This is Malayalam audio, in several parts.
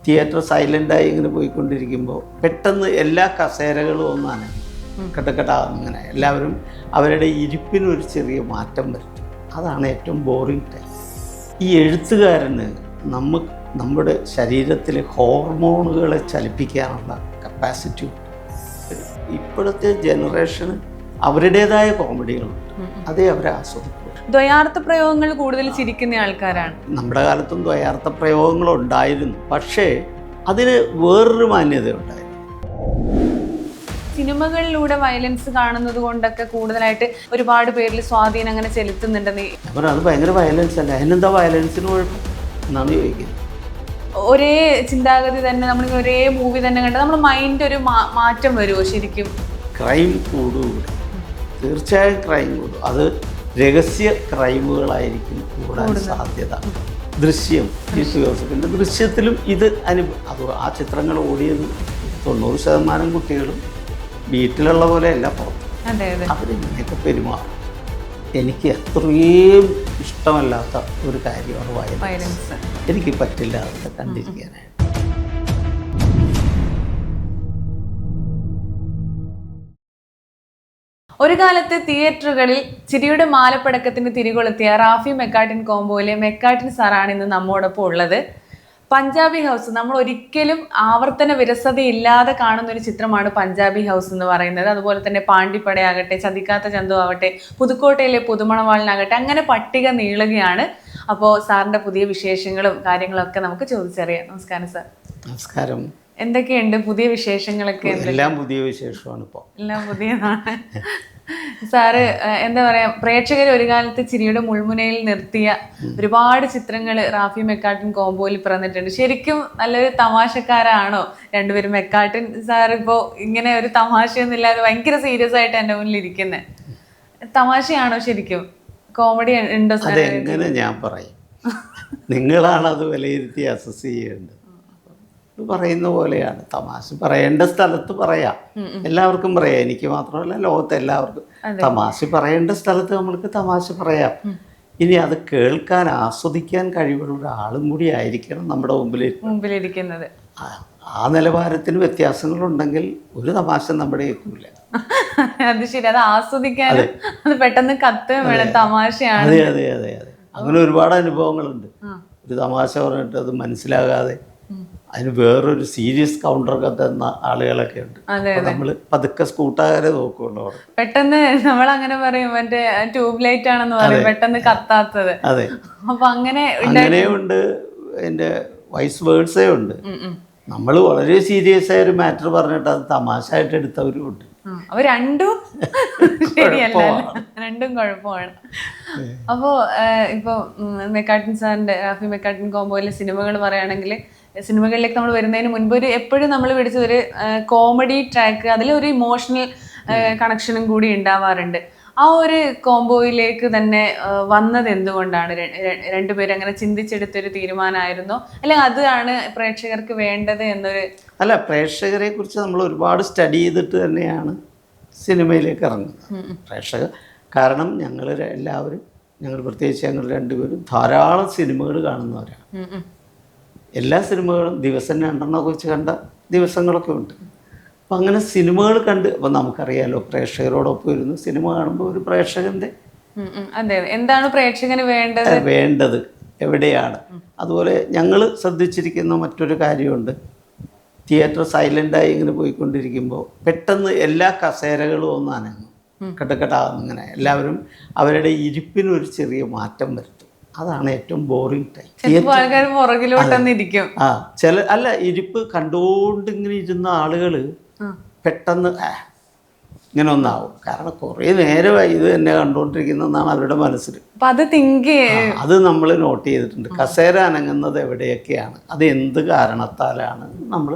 തിയേറ്റർ സൈലൻ്റായി ഇങ്ങനെ പോയിക്കൊണ്ടിരിക്കുമ്പോൾ പെട്ടെന്ന് എല്ലാ കസേരകളും ഒന്നാണ് കെട്ടക്കെട്ടാകുന്നിങ്ങനെ എല്ലാവരും അവരുടെ ഇരിപ്പിനൊരു ചെറിയ മാറ്റം വരുത്തും. അതാണ് ഏറ്റവും ബോറിംഗ് ടൈം. ഈ എഴുത്തുകാരന് നമ്മുടെ ശരീരത്തിലെ ഹോർമോണുകളെ ചലിപ്പിക്കാനുള്ള കപ്പാസിറ്റി ഉണ്ട്. ഇപ്പോഴത്തെ ജനറേഷന് അവരുടേതായ കോമഡികളുണ്ട്, അതേ അവരെ ആസ്വദിക്കും. ദ്വയാർത്ഥ പ്രയോഗങ്ങൾ കൂടുതൽ ചിരിക്കുന്ന ആൾക്കാരാണ്. നമ്മുടെ കാലത്തും ദ്വയാർത്ഥ പ്രയോഗങ്ങളുണ്ടായിരുന്നു, പക്ഷേ അതിന് വേറൊരു മാന്യത ഉണ്ടായിരുന്നു. സിനിമകളിലൂടെ വയലൻസ് കാണുന്നത് കൊണ്ടൊക്കെ കൂടുതലായിട്ട് ഒരുപാട് പേരിൽ സ്വാധീനം അങ്ങനെ ചെലുത്തുന്നുണ്ടെന്ന്. ഞാൻ പറഞ്ഞാൽ അത് ഭയങ്കര വയലൻസ് അല്ല, അതിനെന്താ വയലൻസിന് കുഴപ്പം എന്നാണ് ചോദിക്കുന്നത്. ഒരേ ചിന്താഗതി തന്നെ നമ്മൾ ഒരേ മൂവി തന്നെ കണ്ട് നമ്മുടെ മൈൻഡ് ഒരു മാറ്റം വരുമോ ശരിക്കും? ക്രൈം കൂടുകൂടെ, തീർച്ചയായും ക്രൈം കൂടും. അത് രഹസ്യ ക്രൈമുകളായിരിക്കും കൂടാൻ സാധ്യത. ദൃശ്യം, പിന്നെ ദൃശ്യത്തിലും ഇത് അത് ആ ചിത്രങ്ങൾ ഓടിയത് 90% കുട്ടികളും വീട്ടിലുള്ള പോലെയല്ല പുറത്ത്. അവരിങ്ങനെയൊക്കെ പെരുമാറും. എനിക്ക് അത്രയും ഇഷ്ടമല്ലാത്ത ഒരു കാര്യമാണ് വയലൻസ്. എനിക്ക് പറ്റില്ല അതൊക്കെ കണ്ടിരിക്കാനായിട്ട്. ഒരു കാലത്ത് തിയേറ്ററുകളിൽ ചിരിയുടെ മാലപ്പടക്കത്തിന് തിരികൊളുത്തിയ റാഫി മെക്കാട്ടിൻ കോംബോയിലെ മെക്കാട്ടിൻ സാറാണ് ഇന്ന് നമ്മോടൊപ്പം ഉള്ളത്. പഞ്ചാബി ഹൗസ്, നമ്മൾ ഒരിക്കലും ആവർത്തന വിരസതയില്ലാതെ കാണുന്ന ഒരു ചിത്രമാണ് പഞ്ചാബി ഹൗസ് എന്ന് പറയുന്നത്. അതുപോലെ തന്നെ പാണ്ടിപ്പടയാകട്ടെ, ചതിക്കാത്ത ചന്തു ആവട്ടെ, പുതുക്കോട്ടയിലെ പുതുമണവാളിനാകട്ടെ, അങ്ങനെ പട്ടിക നീളുകയാണ്. അപ്പോൾ സാറിൻ്റെ പുതിയ വിശേഷങ്ങളും കാര്യങ്ങളൊക്കെ നമുക്ക് ചോദിച്ചറിയാം. നമസ്കാരം സാർ. നമസ്കാരം. എന്തൊക്കെയുണ്ട് പുതിയ വിശേഷങ്ങളൊക്കെ? എല്ലാം പുതിയ വിശേഷമാണ് ഇപ്പോൾ. എല്ലാം പുതിയതാണ്. സാറ് എന്താ പറയാ, പ്രേക്ഷകർ ഒരു കാലത്ത് ചിരിയുടെ മുൾമുനയിൽ നിർത്തിയ ഒരുപാട് ചിത്രങ്ങൾ റാഫി മെക്കാട്ടിൻ കോംബോയിൽ പിറന്നിട്ടുണ്ട്. ശരിക്കും നല്ലൊരു തമാശക്കാരാണോ രണ്ടുപേരും? മെക്കാട്ടിൻ സാർ ഇപ്പോൾ ഇങ്ങനെ ഒരു തമാശയൊന്നുമില്ലാതെ ഭയങ്കര സീരിയസ് ആയിട്ട് എൻ്റെ മുന്നിൽ ഇരിക്കുന്നത്. തമാശയാണോ ശരിക്കും? കോമഡി ഉണ്ടോ? അതെങ്ങനെ ഞാൻ പറയും, നിങ്ങളാണ് അത് വിലയിരുത്തി അസസ് ചെയ്യേണ്ടത്. പറയുന്ന പോലെയാണ്. തമാശ പറയേണ്ട സ്ഥലത്ത് പറയാം, എല്ലാവർക്കും പറയാം. എനിക്ക് മാത്രമല്ല, ലോകത്തെ എല്ലാവർക്കും തമാശ പറയേണ്ട സ്ഥലത്ത് നമ്മൾക്ക് തമാശ പറയാം. ഇനി അത് കേൾക്കാൻ, ആസ്വദിക്കാൻ കഴിവുള്ള ഒരാളും കൂടി ആയിരിക്കണം നമ്മുടെ മുമ്പിലിരിക്കുന്നത്. ആ നിലവാരത്തിന് വ്യത്യാസങ്ങളുണ്ടെങ്കിൽ ഒരു തമാശ നമ്മുടെ കേൾക്കൂല. അത് ശരി, അത് ആസ്വദിക്കാനും അത് പെട്ടെന്ന് കത്തുകയും വേണം. തമാശയാണ്. അതെ അതെ അതെ അതെ അങ്ങനെ ഒരുപാട് അനുഭവങ്ങളുണ്ട്. ഒരു തമാശ പറഞ്ഞിട്ട് അത് മനസ്സിലാകാതെ അതിന് വേറൊരു സീരിയസ് കൗണ്ടറൊക്കെ തന്ന ആളുകളൊക്കെ ഉണ്ട്. നമ്മൾ പതുക്കെ സ്കൂട്ടാകാരെ നോക്കുള്ളൂ. പെട്ടെന്ന് നമ്മൾ അങ്ങനെ പറയും, മറ്റേ ട്യൂബ് ലൈറ്റ് ആണെന്ന് പറയും, പെട്ടെന്ന് കത്താത്തത്. അതെ, അപ്പൊ അങ്ങനെയുണ്ട്. അതിന്റെ വൈസ് വേർഡ്സേ ഉണ്ട്. നമ്മൾ വളരെ സീരിയസ് ആയ ഒരു മാറ്റർ പറഞ്ഞിട്ട് അത് തമാശ ആയിട്ട് എടുത്തവരും ഉണ്ട്. അപ്പൊ രണ്ടും ശരിയല്ല, രണ്ടും കുഴപ്പമാണ്. അപ്പോ ഇപ്പൊ മെക്കാട്ടിൻ സാറിന്റെ റാഫി മെക്കാട്ടിൻ കോംബോയിലെ സിനിമകൾ പറയുകയാണെങ്കിൽ, സിനിമകളിലേക്ക് നമ്മൾ വരുന്നതിന് മുൻപ് എപ്പോഴും നമ്മൾ പിടിച്ച ഒരു കോമഡി ട്രാക്ക്, അതിലൊരു ഇമോഷണൽ കണക്ഷനും കൂടി ഉണ്ടാവാറുണ്ട്. ആ ഒരു കോംബോയിലേക്ക് തന്നെ വന്നത് എന്തുകൊണ്ടാണ്? രണ്ടുപേരും അങ്ങനെ ചിന്തിച്ചെടുത്തൊരു തീരുമാനമായിരുന്നോ, അല്ലെങ്കിൽ അതാണ് പ്രേക്ഷകർക്ക് വേണ്ടത് എന്നൊരു? അല്ല, പ്രേക്ഷകരെ കുറിച്ച് നമ്മൾ ഒരുപാട് സ്റ്റഡി ചെയ്തിട്ട് തന്നെയാണ് സിനിമയിലേക്ക് ഇറങ്ങുന്നത്. കാരണം ഞങ്ങൾ എല്ലാവരും, പ്രത്യേകിച്ച് ഞങ്ങൾ രണ്ടുപേരും ധാരാളം സിനിമകൾ കാണുന്നവരാണ്. എല്ലാ സിനിമകളും ദിവസം 2 വെച്ച് കണ്ട ദിവസങ്ങളൊക്കെ ഉണ്ട്. അപ്പം അങ്ങനെ സിനിമകൾ കണ്ട്, അപ്പം നമുക്കറിയാലോ, പ്രേക്ഷകരോടൊപ്പം ഇരുന്ന് സിനിമ കാണുമ്പോൾ ഒരു പ്രേക്ഷകൻ്റെ എന്താണ് പ്രേക്ഷകന് വേണ്ടത് എവിടെയാണ്. അതുപോലെ ഞങ്ങൾ ശ്രദ്ധിച്ചിരിക്കുന്ന മറ്റൊരു കാര്യമുണ്ട്. തിയേറ്റർ സൈലൻ്റായി ഇങ്ങനെ പോയിക്കൊണ്ടിരിക്കുമ്പോൾ പെട്ടെന്ന് എല്ലാ കസേരകളും ഒന്ന് അനങ്ങും, കെട്ടക്കെട്ടാകുന്നിങ്ങനെ എല്ലാവരും അവരുടെ ഇരിപ്പിനൊരു ചെറിയ മാറ്റം വരുത്തും. അതാണ് ഏറ്റവും ബോറിംഗ് ടൈം. ഇരിപ്പ് കണ്ടുകൊണ്ടിങ്ങനെ ഇരുന്ന ആളുകൾ പെട്ടെന്ന് ഇങ്ങനെ ഒന്നാവും. കാരണം കുറേ നേരമായി ഇത് തന്നെ കണ്ടുകൊണ്ടിരിക്കുന്നതെന്നാണ് അവരുടെ മനസ്സിൽ. അത് നമ്മൾ നോട്ട് ചെയ്തിട്ടുണ്ട്. കസേര അനങ്ങുന്നത് എവിടെയൊക്കെയാണ്, അത് എന്ത് കാരണത്താലാണ് നമ്മൾ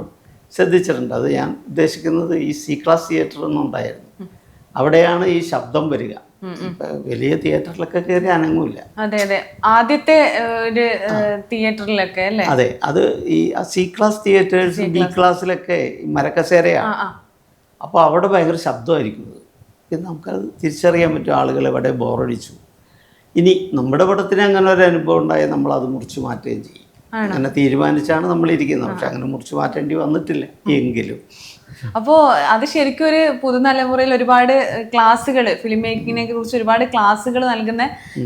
ശ്രദ്ധിച്ചിട്ടുണ്ട്. അത് ഞാൻ ഉദ്ദേശിക്കുന്നത് ഈ സി ക്ലാസ് തിയേറ്റർ എന്നുണ്ടായിരുന്നു, അവിടെയാണ് ഈ ശബ്ദം വരിക. വലിയ തിയേറ്ററിലൊക്കെ കയറി അനങ്ങൂല. അതെ അതെ, ആദ്യത്തെ ഒരു തിയേറ്ററിലൊക്കെ അല്ലേ? അതെ, അത് ഈ സി ക്ലാസ് തിയേറ്റേഴ്സ്, ബി ക്ലാസ്സിലൊക്കെ മരക്കസേരയാണ്. അപ്പോൾ അവിടെ ഭയങ്കര ശബ്ദമായിരിക്കുന്നത്. ഇത് നമുക്കത് തിരിച്ചറിയാൻ പറ്റും, ആളുകൾ എവിടെ ബോറടിച്ചു. ഇനി നമ്മുടെ പടത്തിന് അങ്ങനെ ഒരു അനുഭവം ഉണ്ടായാൽ നമ്മളത് മുറിച്ച് മാറ്റുകയും ചെയ്യും. അങ്ങനെ തീരുമാനിച്ചാണ് നമ്മളിരിക്കുന്നത്. പക്ഷെ അങ്ങനെ മുറിച്ച് മാറ്റേണ്ടി വന്നിട്ടില്ല എങ്കിലും. അപ്പോൾ അത് ശരിക്കും ഒരു പുതുതലമുറയിൽ ഒരുപാട് ക്ലാസ്സുകൾ, ഫിലിം മേക്കിങ്ങിനെ കുറിച്ച് ഒരുപാട് ക്ലാസ്സുകൾ നൽകുന്ന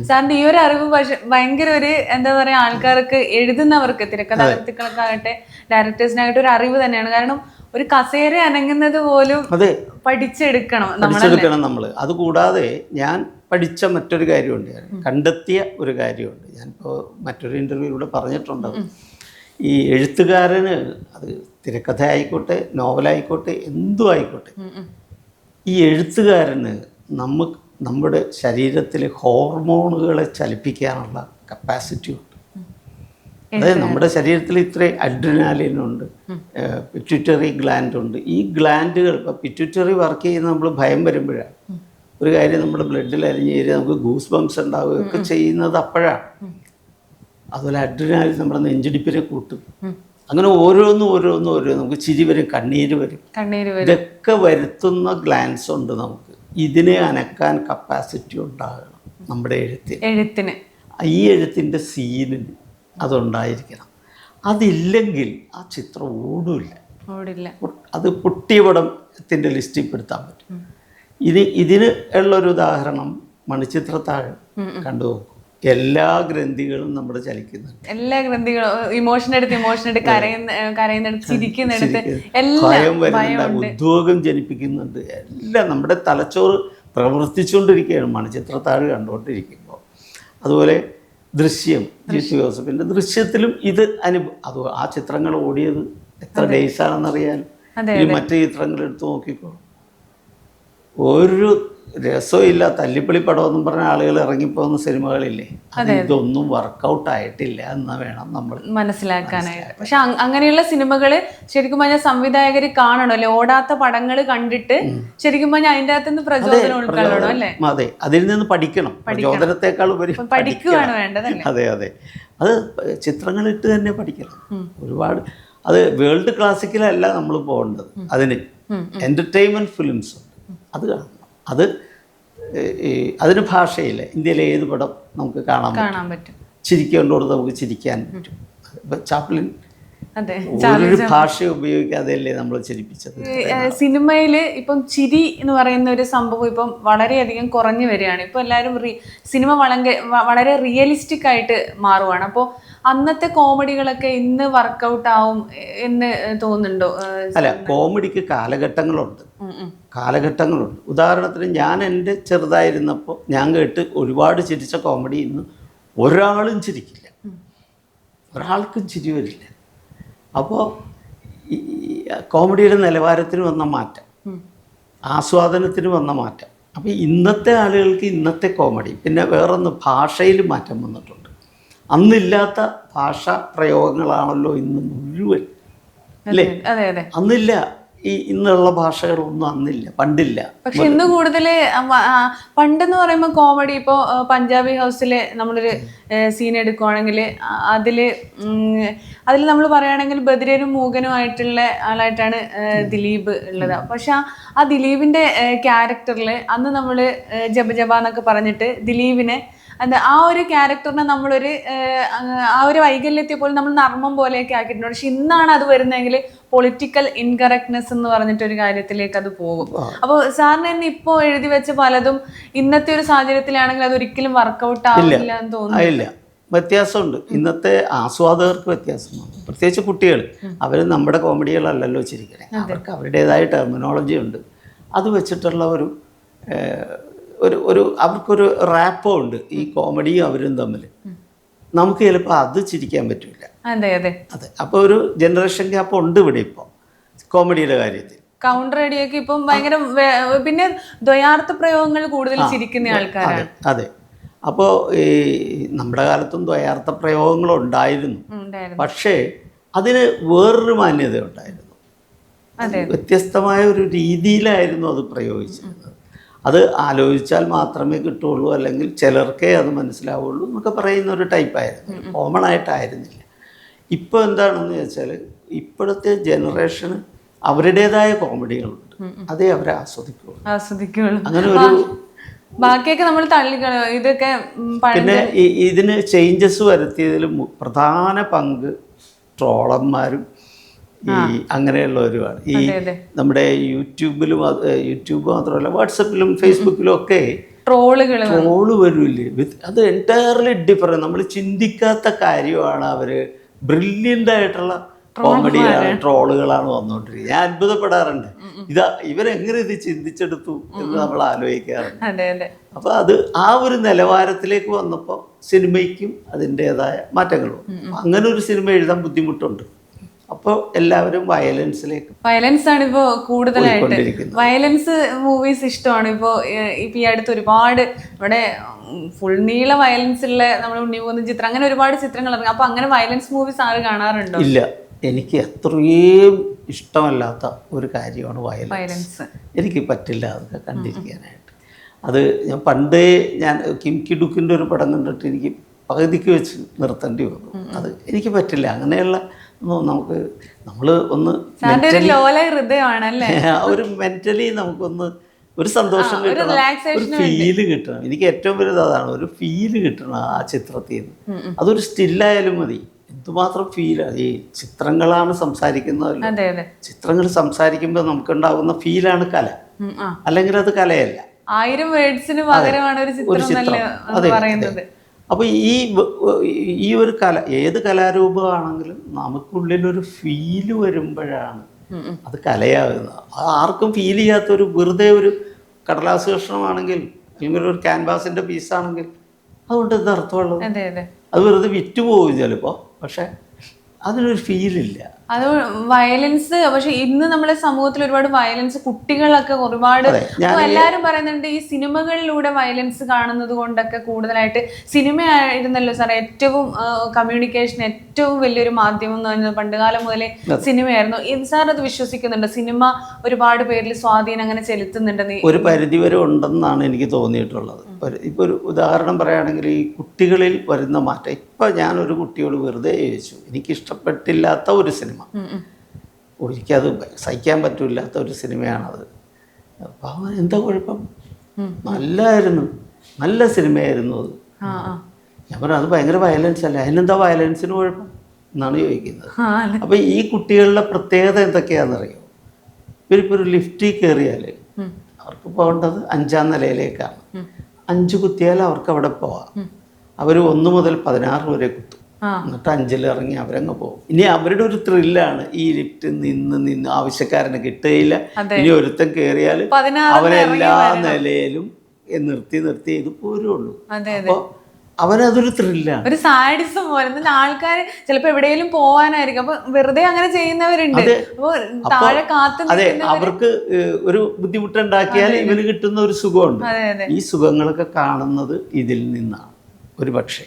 സാറിന്റെ ഈ ഒരു അറിവ് ഭയങ്കര ഒരു എന്താ പറയാ, ആൾക്കാർക്ക്, എഴുതുന്നവർക്ക്, തിരക്കഥാകൃത്തുക്കൾക്കാകട്ടെ ഡയറക്ടേഴ്സിനാകട്ടെ ഒരു അറിവ് തന്നെയാണ്. കാരണം ഒരു കസേര അനങ്ങുന്നത് പോലും പഠിച്ചെടുക്കണം നമ്മൾ. അതുകൂടാതെ ഞാൻ പഠിച്ച മറ്റൊരു കാര്യമുണ്ട്, കണ്ടെത്തിയ ഒരു കാര്യമുണ്ട്. ഞാനിപ്പോൾ മറ്റൊരു ഇൻ്റർവ്യൂയിലൂടെ പറഞ്ഞിട്ടുണ്ട്. ഈ എഴുത്തുകാരന്, അത് തിരക്കഥ ആയിക്കോട്ടെ നോവലായിക്കോട്ടെ എന്തും ആയിക്കോട്ടെ, ഈ എഴുത്തുകാരന് നമ്മുടെ ശരീരത്തിലെ ഹോർമോണുകളെ ചലിപ്പിക്കാനുള്ള കപ്പാസിറ്റി ഉണ്ട്. അതായത് നമ്മുടെ ശരീരത്തിൽ ഇത്ര അഡ്രിനാലിനുണ്ട്, പിറ്റ്യൂട്ടറി ഗ്ലാൻഡ് ഉണ്ട്. ഈ ഗ്ലാൻഡുകൾ, ഇപ്പോൾ പിറ്റ്യൂട്ടറി വർക്ക് ചെയ്യുന്ന നമ്മൾ ഭയം വരുമ്പോഴാണ്, ഒരു കാര്യം നമ്മുടെ ബ്ലഡിൽ അലിഞ്ഞ് കയറി നമുക്ക് ഗൂസ് ബംസ് ഉണ്ടാവുകയൊക്കെ ചെയ്യുന്നത് അപ്പോഴാണ്. അതുപോലെ അഡ്രിനാലിൻ നമ്മുടെ നെഞ്ചിടിപ്പിനെ കൂട്ടും. അങ്ങനെ ഓരോന്നും നമുക്ക് ചിരി വരും, കണ്ണീര് വരും. ഇതൊക്കെ വരുത്തുന്ന ഗ്ലാൻസ് ഉണ്ട് നമുക്ക്. ഇതിനെ അനക്കാൻ കപ്പാസിറ്റി ഉണ്ടാകണം നമ്മുടെ എഴുത്തിന്. ഈ എഴുത്തിൻ്റെ സീനിന് അതുണ്ടായിരിക്കണം. അതില്ലെങ്കിൽ ആ ചിത്രം ഓടില്ല. അത് പൊട്ടിയ പടത്തിൻ്റെ ലിസ്റ്റിൽ പെടുത്താൻ പറ്റും. ഇതിന് ഉള്ളൊരു ഉദാഹരണം മണിച്ചിത്രത്താഴ് കണ്ടു നോക്കും. എല്ലാ ഗ്രന്ഥികളും നമ്മുടെ ചലിക്കുന്നുണ്ട്. എല്ലാ ഗ്രന്ഥികളും ഇമോഷൻ എടുത്ത് കരയുന്നിടത്ത്, ചിരിക്കുന്നിടത്ത് ഭയം വരുന്നുണ്ട്, ഉദ്വേഗം ജനിപ്പിക്കുന്നുണ്ട്. എല്ലാം നമ്മുടെ തലച്ചോറ് പ്രവർത്തിച്ചുകൊണ്ടിരിക്കുകയാണ് മണിച്ചിത്രത്താഴ് കണ്ടുകൊണ്ടിരിക്കുമ്പോൾ. അതുപോലെ ദൃശ്യം, ജീത്തു ജോസഫിൻ്റെ ദൃശ്യത്തിലും ഇത് അത് ആ ചിത്രങ്ങൾ ഓടിയത് എത്ര ഡേയ്സാണെന്നറിയാൻ മറ്റു ചിത്രങ്ങൾ എടുത്ത് നോക്കിക്കോ. ഒരു രസവും ഇല്ല, തല്ലിപ്പൊളി പടമെന്നും പറഞ്ഞ ആളുകൾ ഇറങ്ങിപ്പോകുന്ന സിനിമകളില്ലേ, ഇതൊന്നും വർക്കൗട്ട് ആയിട്ടില്ല എന്ന് വേണം നമ്മൾ മനസ്സിലാക്കാനായിട്ട്. പക്ഷെ അങ്ങനെയുള്ള സിനിമകൾ ശരിക്കും പറഞ്ഞാൽ സംവിധായകർ കാണണമല്ലോ. ഓടാത്ത പടങ്ങൾ കണ്ടിട്ട് ശരിക്കും പറഞ്ഞാൽ അതിൻ്റെ അകത്തുനിന്ന് പ്രചോദനം ഉൾക്കൊള്ളണം അല്ലേ? അതെ, അതിൽ നിന്ന് പഠിക്കണം. പ്രചോദനത്തെക്കാൾ ഉപരി പഠിക്കുകയാണ് വേണ്ടത്. അതെ, അത് ചിത്രങ്ങളിട്ട് തന്നെ പഠിക്കണം ഒരുപാട്. അത് വേൾഡ് ക്ലാസിക്കലല്ല നമ്മൾ പോകേണ്ടത്, അതിന് എൻ്റർടൈൻമെൻറ്റ് ഫിലിംസ് അത് കാണണം. അതിന് ഭാഷയില്ല. ഇന്ത്യയിലെ ഏത് പടം നമുക്ക് കാണാൻ പറ്റും. ചിരിക്കേണ്ടോട് നമുക്ക് ചിരിക്കാൻ പറ്റും. ഇപ്പം ചാപ്ലിൻ ഒരു ഭാഷ ഉപയോഗിക്കാതെയല്ലേ നമ്മൾ ചിരിപ്പിച്ചത്. സിനിമയിൽ ഇപ്പം ചിരി എന്ന് പറയുന്ന ഒരു സംഭവം ഇപ്പം വളരെയധികം കുറഞ്ഞു വരികയാണ്. ഇപ്പം എല്ലാവരും സിനിമ വളരെ റിയലിസ്റ്റിക് ആയിട്ട് മാറുവാണ്. അപ്പോൾ അന്നത്തെ കോമഡികളൊക്കെ ഇന്ന് വർക്കൗട്ട് ആവും എന്ന് തോന്നുന്നുണ്ടോ? അല്ല, കോമഡിക്ക് കാലഘട്ടങ്ങളുണ്ട്. ഉദാഹരണത്തിന് ഞാൻ എൻ്റെ ചെറുതായിരുന്നപ്പോൾ ഞാൻ കേട്ട് ഒരുപാട് ചിരിച്ച കോമഡി ഇന്ന് ഒരാളും ചിരിക്കില്ല, ഒരാൾക്കും ചിരി വരില്ല. അപ്പോൾ ഈ കോമഡിയുടെ നിലവാരത്തിന് വന്ന മാറ്റം, ആസ്വാദനത്തിന് വന്ന മാറ്റം. അപ്പോൾ ഇന്നത്തെ ആളുകൾക്ക് ഇന്നത്തെ കോമഡി, പിന്നെ വേറൊന്ന് ഭാഷയിൽ മാറ്റം വന്നിട്ടുണ്ട്. അന്നില്ലാത്ത ഭാഷാ പ്രയോഗങ്ങളാണല്ലോ ഇന്ന് മുഴുവൻ, അല്ലേ? അന്നില്ല, ഇന്നുള്ള ഭാഷകളൊന്നും അന്നില്ല, പണ്ടില്ല. പക്ഷെ ഇന്ന് കൂടുതൽ പണ്ടെന്ന് പറയുമ്പോൾ കോമഡി, ഇപ്പോൾ പഞ്ചാബി ഹൗസിൽ നമ്മളൊരു സീൻ എടുക്കുവാണെങ്കിൽ അതിൽ നമ്മൾ പറയുകയാണെങ്കിൽ ബദിരനും മൂകനും ആയിട്ടുള്ള ആളായിട്ടാണ് ദിലീപ് ഉള്ളത്. പക്ഷെ ആ ദിലീപിൻ്റെ ക്യാരക്ടറിൽ അന്ന് നമ്മൾ ജബ എന്നൊക്കെ പറഞ്ഞിട്ട് ദിലീപിനെ ആ ഒരു ക്യാരക്ടറിനെ നമ്മളൊരു ആ ഒരു വൈകല്യത്തെ പോലും നമ്മൾ നർമ്മം പോലെയൊക്കെ ആക്കിയിട്ടുണ്ട്. പക്ഷെ ഇന്നാണ് അത് വരുന്നതെങ്കിൽ പൊളിറ്റിക്കൽ ഇൻകറക്ട്നെസ് എന്ന് പറഞ്ഞിട്ടൊരു കാര്യത്തിലേക്ക് അത് പോകും. അപ്പോൾ സാറിന് തന്നെ ഇപ്പോൾ എഴുതി വെച്ച പലതും ഇന്നത്തെ ഒരു സാഹചര്യത്തിലാണെങ്കിൽ അതൊരിക്കലും വർക്കൗട്ട് ആവില്ല എന്ന് തോന്നുന്നില്ല. വ്യത്യാസമുണ്ട്. ഇന്നത്തെ ആസ്വാദകർക്ക് വ്യത്യാസമാണ്, പ്രത്യേകിച്ച് കുട്ടികൾ. അവർ നമ്മുടെ കോമഡികളല്ലല്ലോ ചിരിക്കണേ, അവർക്ക് അവരുടേതായ ടെർമിനോളജി ഉണ്ട്. അത് വെച്ചിട്ടുള്ള ഒരു അവർക്കൊരു റാപ്പോ ഉണ്ട് ഈ കോമഡിയും അവരും തമ്മിൽ. നമുക്ക് ചിലപ്പോൾ അത് ചിരിക്കാൻ പറ്റില്ല. അതെ. അപ്പോൾ ഒരു ജനറേഷൻ ഗ്യാപ്പ് ഉണ്ട് ഇവിടെ ഇപ്പോൾ കോമഡിയുടെ കാര്യത്തിൽ. കൗണ്ടർ ഐഡിയൊക്കെ ഇപ്പം ഭയങ്കര, പിന്നെ ദ്വയാർത്ഥ പ്രയോഗങ്ങൾ കൂടുതൽ ചിരിക്കുന്ന ആൾക്കാരാണ്. അതെ. അപ്പോൾ ഈ നമ്മുടെ കാലത്തും ദ്വയാർത്ഥ പ്രയോഗങ്ങളുണ്ടായിരുന്നു, പക്ഷേ അതിന് വേറൊരു മാന്യത ഉണ്ടായിരുന്നു. വ്യത്യസ്തമായ ഒരു രീതിയിലായിരുന്നു അത് പ്രയോഗിച്ചിരുന്നത്. അത് ആലോചിച്ചാൽ മാത്രമേ കിട്ടുള്ളൂ, അല്ലെങ്കിൽ ചിലർക്കേ അത് മനസ്സിലാവുള്ളൂ എന്നൊക്കെ പറയുന്ന ഒരു ടൈപ്പായിരുന്നു, കോമൺ ആയിട്ടായിരുന്നില്ല. ഇപ്പോൾ എന്താണെന്ന് വെച്ചാൽ ഇപ്പോഴത്തെ ജനറേഷന് അവരുടേതായ കോമഡികളുണ്ട്, അതേ അവരെ ആസ്വദിക്കുള്ളൂ. അങ്ങനെ ബാക്കിയൊക്കെ നമ്മൾ തള്ളിക്കളയോ ഇതൊക്കെ പിന്നെ ഇതിന് ചേഞ്ചസ് വരുത്തിയതിൽ പ്രധാന പങ്ക് ട്രോളന്മാരും ഈ അങ്ങനെയുള്ളവരുമാണ്. ഈ നമ്മുടെ യൂട്യൂബ് മാത്രമല്ല വാട്സപ്പിലും ഫേസ്ബുക്കിലും ഒക്കെ ട്രോള് വരില്ലേ, അത് എൻറ്റയർലി ഡിഫറെന്റ്. നമ്മൾ ചിന്തിക്കാത്ത കാര്യമാണ് അവര് ബ്രില്യൻ്റ് ആയിട്ടുള്ള കോമഡിയാണ്, ട്രോളുകളാണ് വന്നുകൊണ്ടിരിക്കുന്നത്. ഞാൻ അത്ഭുതപ്പെടാറുണ്ട്, ഇവരെങ്ങനെ ഇത് ചിന്തിച്ചെടുത്തു എന്ന് നമ്മൾ ആലോചിക്കാറുണ്ട്. അപ്പൊ അത് ആ ഒരു നിലവാരത്തിലേക്ക് വന്നപ്പോൾ സിനിമയ്ക്കും അതിൻ്റെതായ മാറ്റങ്ങൾ വന്നു. അങ്ങനെ ഒരു സിനിമ എഴുതാൻ ബുദ്ധിമുട്ടുണ്ട്. അപ്പോൾ എല്ലാവരും വയലൻസ് ആണ് ഇപ്പോൾ കൂടുതലായിട്ട്. വയലൻസ് മൂവീസ് ഇഷ്ടമാണ്. ഇപ്പോൾ ഈ അടുത്ത് ഒരുപാട് ഇവിടെ ഫുൾ നീള വയലൻസ് ഉള്ള നമ്മുടെ ഉണ്ണിമൂന്ന് ചിത്രം, അങ്ങനെ ഒരുപാട് ചിത്രങ്ങൾ ഇറങ്ങി. അപ്പൊ അങ്ങനെ വയലൻസ് മൂവീസ് ആര് കാണാറുണ്ടോ? ഇല്ല, എനിക്ക് അത്രയും ഇഷ്ടമല്ലാത്ത ഒരു കാര്യമാണ് വയലൻസ്. എനിക്ക് പറ്റില്ല അതൊക്കെ കണ്ടിരിക്കാനായിട്ട്. അത് ഞാൻ പണ്ടേ കിം കിഡുക്കിൻ്റെ ഒരു പടം കണ്ടിട്ട് എനിക്ക് പകുതിക്ക് വെച്ച് നിർത്തേണ്ടി വന്നു. അത് എനിക്ക് പറ്റില്ല. അങ്ങനെയുള്ള നമ്മൾ ഒന്ന് ഒരു മെന്റലി നമുക്കൊന്ന് ഒരു സന്തോഷം കിട്ടണം, ഒരു ഫീല് കിട്ടണം. എനിക്ക് ഏറ്റവും വലുത് അതാണ്, ഒരു ഫീല് കിട്ടണം ആ ചിത്രത്തിൽ നിന്ന്. അതൊരു സ്റ്റില്ലായാലും മതി. എന്തുമാത്രം ഫീലാണ്. ഈ ചിത്രങ്ങളാണ് സംസാരിക്കുന്നതല്ലോ. ചിത്രങ്ങൾ സംസാരിക്കുമ്പോൾ നമുക്കുണ്ടാകുന്ന ഫീലാണ് കല, അല്ലെങ്കിൽ അത് കലയല്ല. 1000 വേർഡ്സിന് പകരമാണ് ഒരു ചിത്രം പറയുന്നത്. അപ്പോൾ ഈ ഒരു ഏത് കലാരൂപമാണെങ്കിലും നമുക്കുള്ളിലൊരു ഫീല് വരുമ്പോഴാണ് അത് കലയാകുന്നത്. അത് ആർക്കും ഫീൽ ചെയ്യാത്തൊരു വെറുതെ ഒരു കടലാസ് കഷ്ണമാണെങ്കിൽ അല്ലെങ്കിൽ ഒരു ക്യാൻവാസിൻ്റെ പീസാണെങ്കിൽ അതുകൊണ്ട് എന്താ അർത്ഥമുള്ളത്? അത് വെറുതെ വിറ്റുപോകും ചിലപ്പോൾ, പക്ഷെ അതിനൊരു ഫീലില്ല. അത് വയലൻസ്. പക്ഷെ ഇന്ന് നമ്മുടെ സമൂഹത്തിൽ ഒരുപാട് വയലൻസ്, കുട്ടികളൊക്കെ ഒരുപാട് എല്ലാവരും പറയുന്നുണ്ട് ഈ സിനിമകളിലൂടെ വയലൻസ് കാണുന്നത് കൊണ്ടൊക്കെ കൂടുതലായിട്ട്. സിനിമയായിരുന്നല്ലോ സാർ ഏറ്റവും കമ്മ്യൂണിക്കേഷൻ ഏറ്റവും വലിയൊരു മാധ്യമം എന്ന് പറഞ്ഞത് പണ്ടുകാലം മുതലേ സിനിമയായിരുന്നു. സാർ അത് വിശ്വസിക്കുന്നുണ്ട്? സിനിമ ഒരുപാട് പേരിൽ സ്വാധീനം അങ്ങനെ ചെലുത്തുന്നുണ്ടെന്ന് ഒരു പരിധിവരെ ഉണ്ടെന്നാണ് എനിക്ക് തോന്നിയിട്ടുള്ളത്. ഇപ്പോൾ ഒരു ഉദാഹരണം പറയുകയാണെങ്കിൽ ഈ കുട്ടികളിൽ വരുന്ന മാറ്റം. ഇപ്പം ഞാനൊരു കുട്ടിയോട് വെറുതെ ചോദിച്ചു, എനിക്കിഷ്ടപ്പെട്ടില്ലാത്ത ഒരു സിനിമ, ഒരിക്കത് സഹിക്കാൻ പറ്റില്ലാത്ത ഒരു സിനിമയാണത്. അപ്പം അവൻ എന്താ കുഴപ്പം? നല്ലതായിരുന്നു, നല്ല സിനിമയായിരുന്നു അത്. ഞാൻ പറഞ്ഞു അത് ഭയങ്കര വയലൻസ് അല്ലേ, അതിനെന്താ വയലൻസിന് കുഴപ്പം എന്നാണ് ചോദിക്കുന്നത്. അപ്പം ഈ കുട്ടികളുടെ പ്രത്യേകത എന്തൊക്കെയാണെന്നറിയോ? ഇവരിപ്പോൾ ഒരു ലിഫ്റ്റിൽ കയറിയാൽ അവർക്ക് പോകേണ്ടത് 5ാം നിലയിലേക്കാണ്. 5 കുത്തിയാൽ അവർക്ക് അവിടെ പോവാം. അവർ 1 മുതൽ 16 വരെ കുത്തും. എന്നിട്ട് 5ൽ ഇറങ്ങി അവരങ്ങ് പോകും. ഇനി അവരുടെ ഒരു ത്രില്ലാണ് ഈ ലിഫ്റ്റ് നിന്ന് ആവശ്യക്കാരനെ കിട്ടുകയില്ല. ഇനി ഒരുത്തൻ കയറിയാൽ അവരെല്ലാ നിലയിലും നിർത്തി ഇത് പോരുള്ളൂ. അപ്പോൾ അവനതൊരു ത്രില്ലാണ്, ഒരു സാഡിസം പോലെ. ആൾക്കാർ ചിലപ്പോൾ എവിടെയെങ്കിലും പോവാനായിരിക്കും, അപ്പൊ വെറുതെ അങ്ങനെ ചെയ്യുന്നവരുണ്ട്. താഴെ അതെ, അവർക്ക് ഒരു ബുദ്ധിമുട്ടുണ്ടാക്കിയാൽ ഇവന് കിട്ടുന്ന ഒരു സുഖമുണ്ട്. ഈ സുഖങ്ങളൊക്കെ കാണുന്നത് ഇതിൽ നിന്നാണ് ഒരു പക്ഷേ.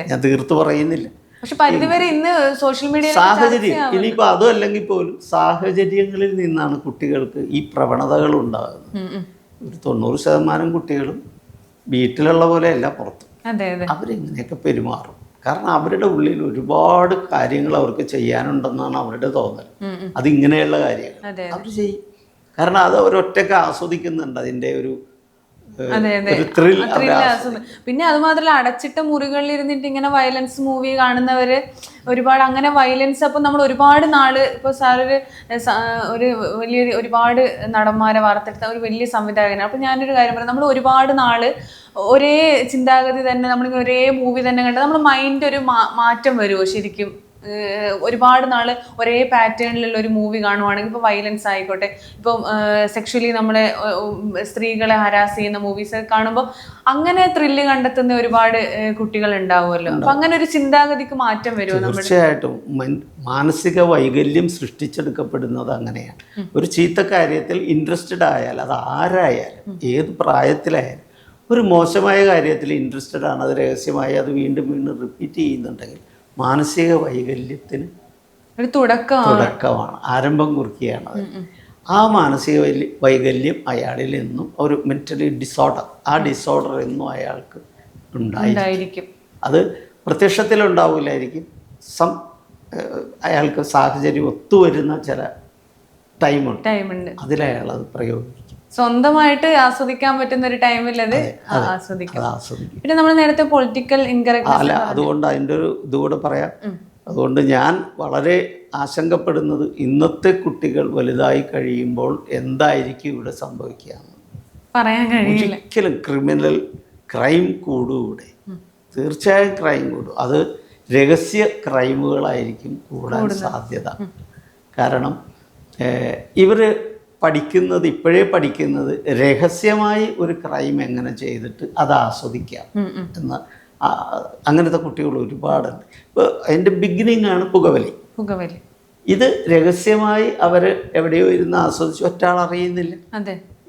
ഞാൻ തീർത്തു പറയുന്നില്ല. പക്ഷെ പരിധിവരെ ഇന്ന് സോഷ്യൽ മീഡിയ സാഹചര്യം, ഇനിയിപ്പോൾ അതും അല്ലെങ്കിൽ പോലും സാഹചര്യങ്ങളിൽ നിന്നാണ് കുട്ടികൾക്ക് ഈ പ്രവണതകൾ ഉണ്ടാകുന്നത്. ഒരു 90% കുട്ടികളും വീട്ടിലുള്ള പോലെയല്ല പുറത്ത്. അവരിങ്ങനെയൊക്കെ പെരുമാറും. കാരണം അവരുടെ ഉള്ളിൽ ഒരുപാട് കാര്യങ്ങൾ അവർക്ക് ചെയ്യാനുണ്ടെന്നാണ് അവരുടെ തോന്നൽ. അതിങ്ങനെയുള്ള കാര്യങ്ങൾ അവർ ചെയ്യും. കാരണം അത് അവരൊറ്റയ്ക്ക് ആസ്വദിക്കുന്നുണ്ട് അതിൻ്റെ ഒരു ത്രിൽ. പിന്നെ അത് മാത്രമല്ല, അടച്ചിട്ട മുറികളിൽ ഇരുന്നിട്ട് ഇങ്ങനെ വയലൻസ് മൂവി കാണുന്നവര് ഒരുപാട് അങ്ങനെ വയലൻസ്. അപ്പം നമ്മൾ ഒരുപാട് നാള് ഇപ്പോൾ സാർ ഒരു വലിയ ഒരുപാട് നടന്മാരെ വാർത്തെടുത്ത ഒരു വലിയ സംവിധായകനാണ്. അപ്പം ഞാനൊരു കാര്യം പറയാം, നമ്മൾ ഒരുപാട് നാള് ഒരേ ചിന്താഗതി തന്നെ, നമ്മളിങ്ങനെ ഒരേ മൂവി തന്നെ കണ്ട് നമ്മുടെ മൈൻഡ് ഒരു മാറ്റം വരുമോ ശരിക്കും? ഒരുപാട് നാൾ ഒരേ പാറ്റേണിലുള്ള ഒരു മൂവി കാണുവാണെങ്കിൽ, ഇപ്പോൾ വയലൻസ് ആയിക്കോട്ടെ, ഇപ്പോൾ സെക്ഷലി നമ്മളെ സ്ത്രീകളെ ഹരാസ് ചെയ്യുന്ന മൂവീസ് കാണുമ്പോൾ അങ്ങനെ ത്രില്ല് കണ്ടെത്തുന്ന ഒരുപാട് കുട്ടികൾ ഉണ്ടാവുമല്ലോ. അപ്പം അങ്ങനെ ഒരു ചിന്താഗതിക്ക് മാറ്റം വരുമോ? തീർച്ചയായിട്ടും. മാനസിക വൈകല്യം സൃഷ്ടിച്ചെടുക്കപ്പെടുന്നത് അങ്ങനെയാണ്. ഒരു ചീത്ത കാര്യത്തിൽ ഇൻട്രസ്റ്റഡ് ആയാൽ, അത് ആരായാലും ഏത് പ്രായത്തിലായാലും, ഒരു മോശമായ കാര്യത്തിൽ ഇൻട്രസ്റ്റഡ് ആണ്, അത് രഹസ്യമായി അത് വീണ്ടും വീണ്ടും റിപ്പീറ്റ് ചെയ്യുന്നുണ്ടെങ്കിൽ മാനസിക വൈകല്യത്തിന് ഒരു തുടക്കമാണ്, ആരംഭം കുറിക്കുകയാണ്. ആ മാനസിക വൈകല്യം അയാളിൽ നിന്നും ഒരു മെന്റലി ഡിസോർഡർ, ആ ഡിസോർഡർ എന്നും അയാൾക്ക് ഉണ്ടായിരിക്കും. അത് പ്രത്യക്ഷത്തിലുണ്ടാവില്ലായിരിക്കും, അയാൾക്ക് സാഹചര്യം ഒത്തുവരുന്ന ചില ടൈമുണ്ട്, അതിലയാൾ അത് പ്രയോഗിക്കും. സ്വന്തമായിട്ട് ആസ്വദിക്കാൻ പറ്റുന്ന ഒരു ടൈമിൽ അത് ആസ്വദിക്കാം. പിന്നെ നമ്മൾ നേരത്തെ പൊളിറ്റിക്കൽ ഇൻകറക്റ്റ്നെസ് അല്ല, അതുകൊണ്ട് അതിൻ്റെ ഒരു ഇതുകൂടെ പറയാം. അതുകൊണ്ട് ഞാൻ വളരെ ആശങ്കപ്പെടുന്നത് ഇന്നത്തെ കുട്ടികൾ വലുതായി കഴിയുമ്പോൾ എന്തായിരിക്കും ഇവിടെ സംഭവിക്കുക പറയാൻ കഴിയില്ല. ഒരിക്കലും ക്രൈം കൂടും ഇവിടെ, തീർച്ചയായും ക്രൈം കൂടും. അത് രഹസ്യ ക്രൈമുകളായിരിക്കും കൂടാൻ സാധ്യത. കാരണം ഇവർ ഇപ്പോഴേ പഠിക്കുന്നത് രഹസ്യമായി ഒരു ക്രൈം എങ്ങനെ ചെയ്തിട്ട് അത് ആസ്വദിക്കാം എന്ന്. അങ്ങനത്തെ കുട്ടികൾ ഒരുപാടുണ്ട്. ഇപ്പോൾ അതിൻ്റെ ബിഗിനിങ് ആണ് പുകവലി. ഇത് രഹസ്യമായി അവർ എവിടെയോ ഇരുന്ന് ആസ്വദിച്ച് ഒറ്റാൾ അറിയുന്നില്ല,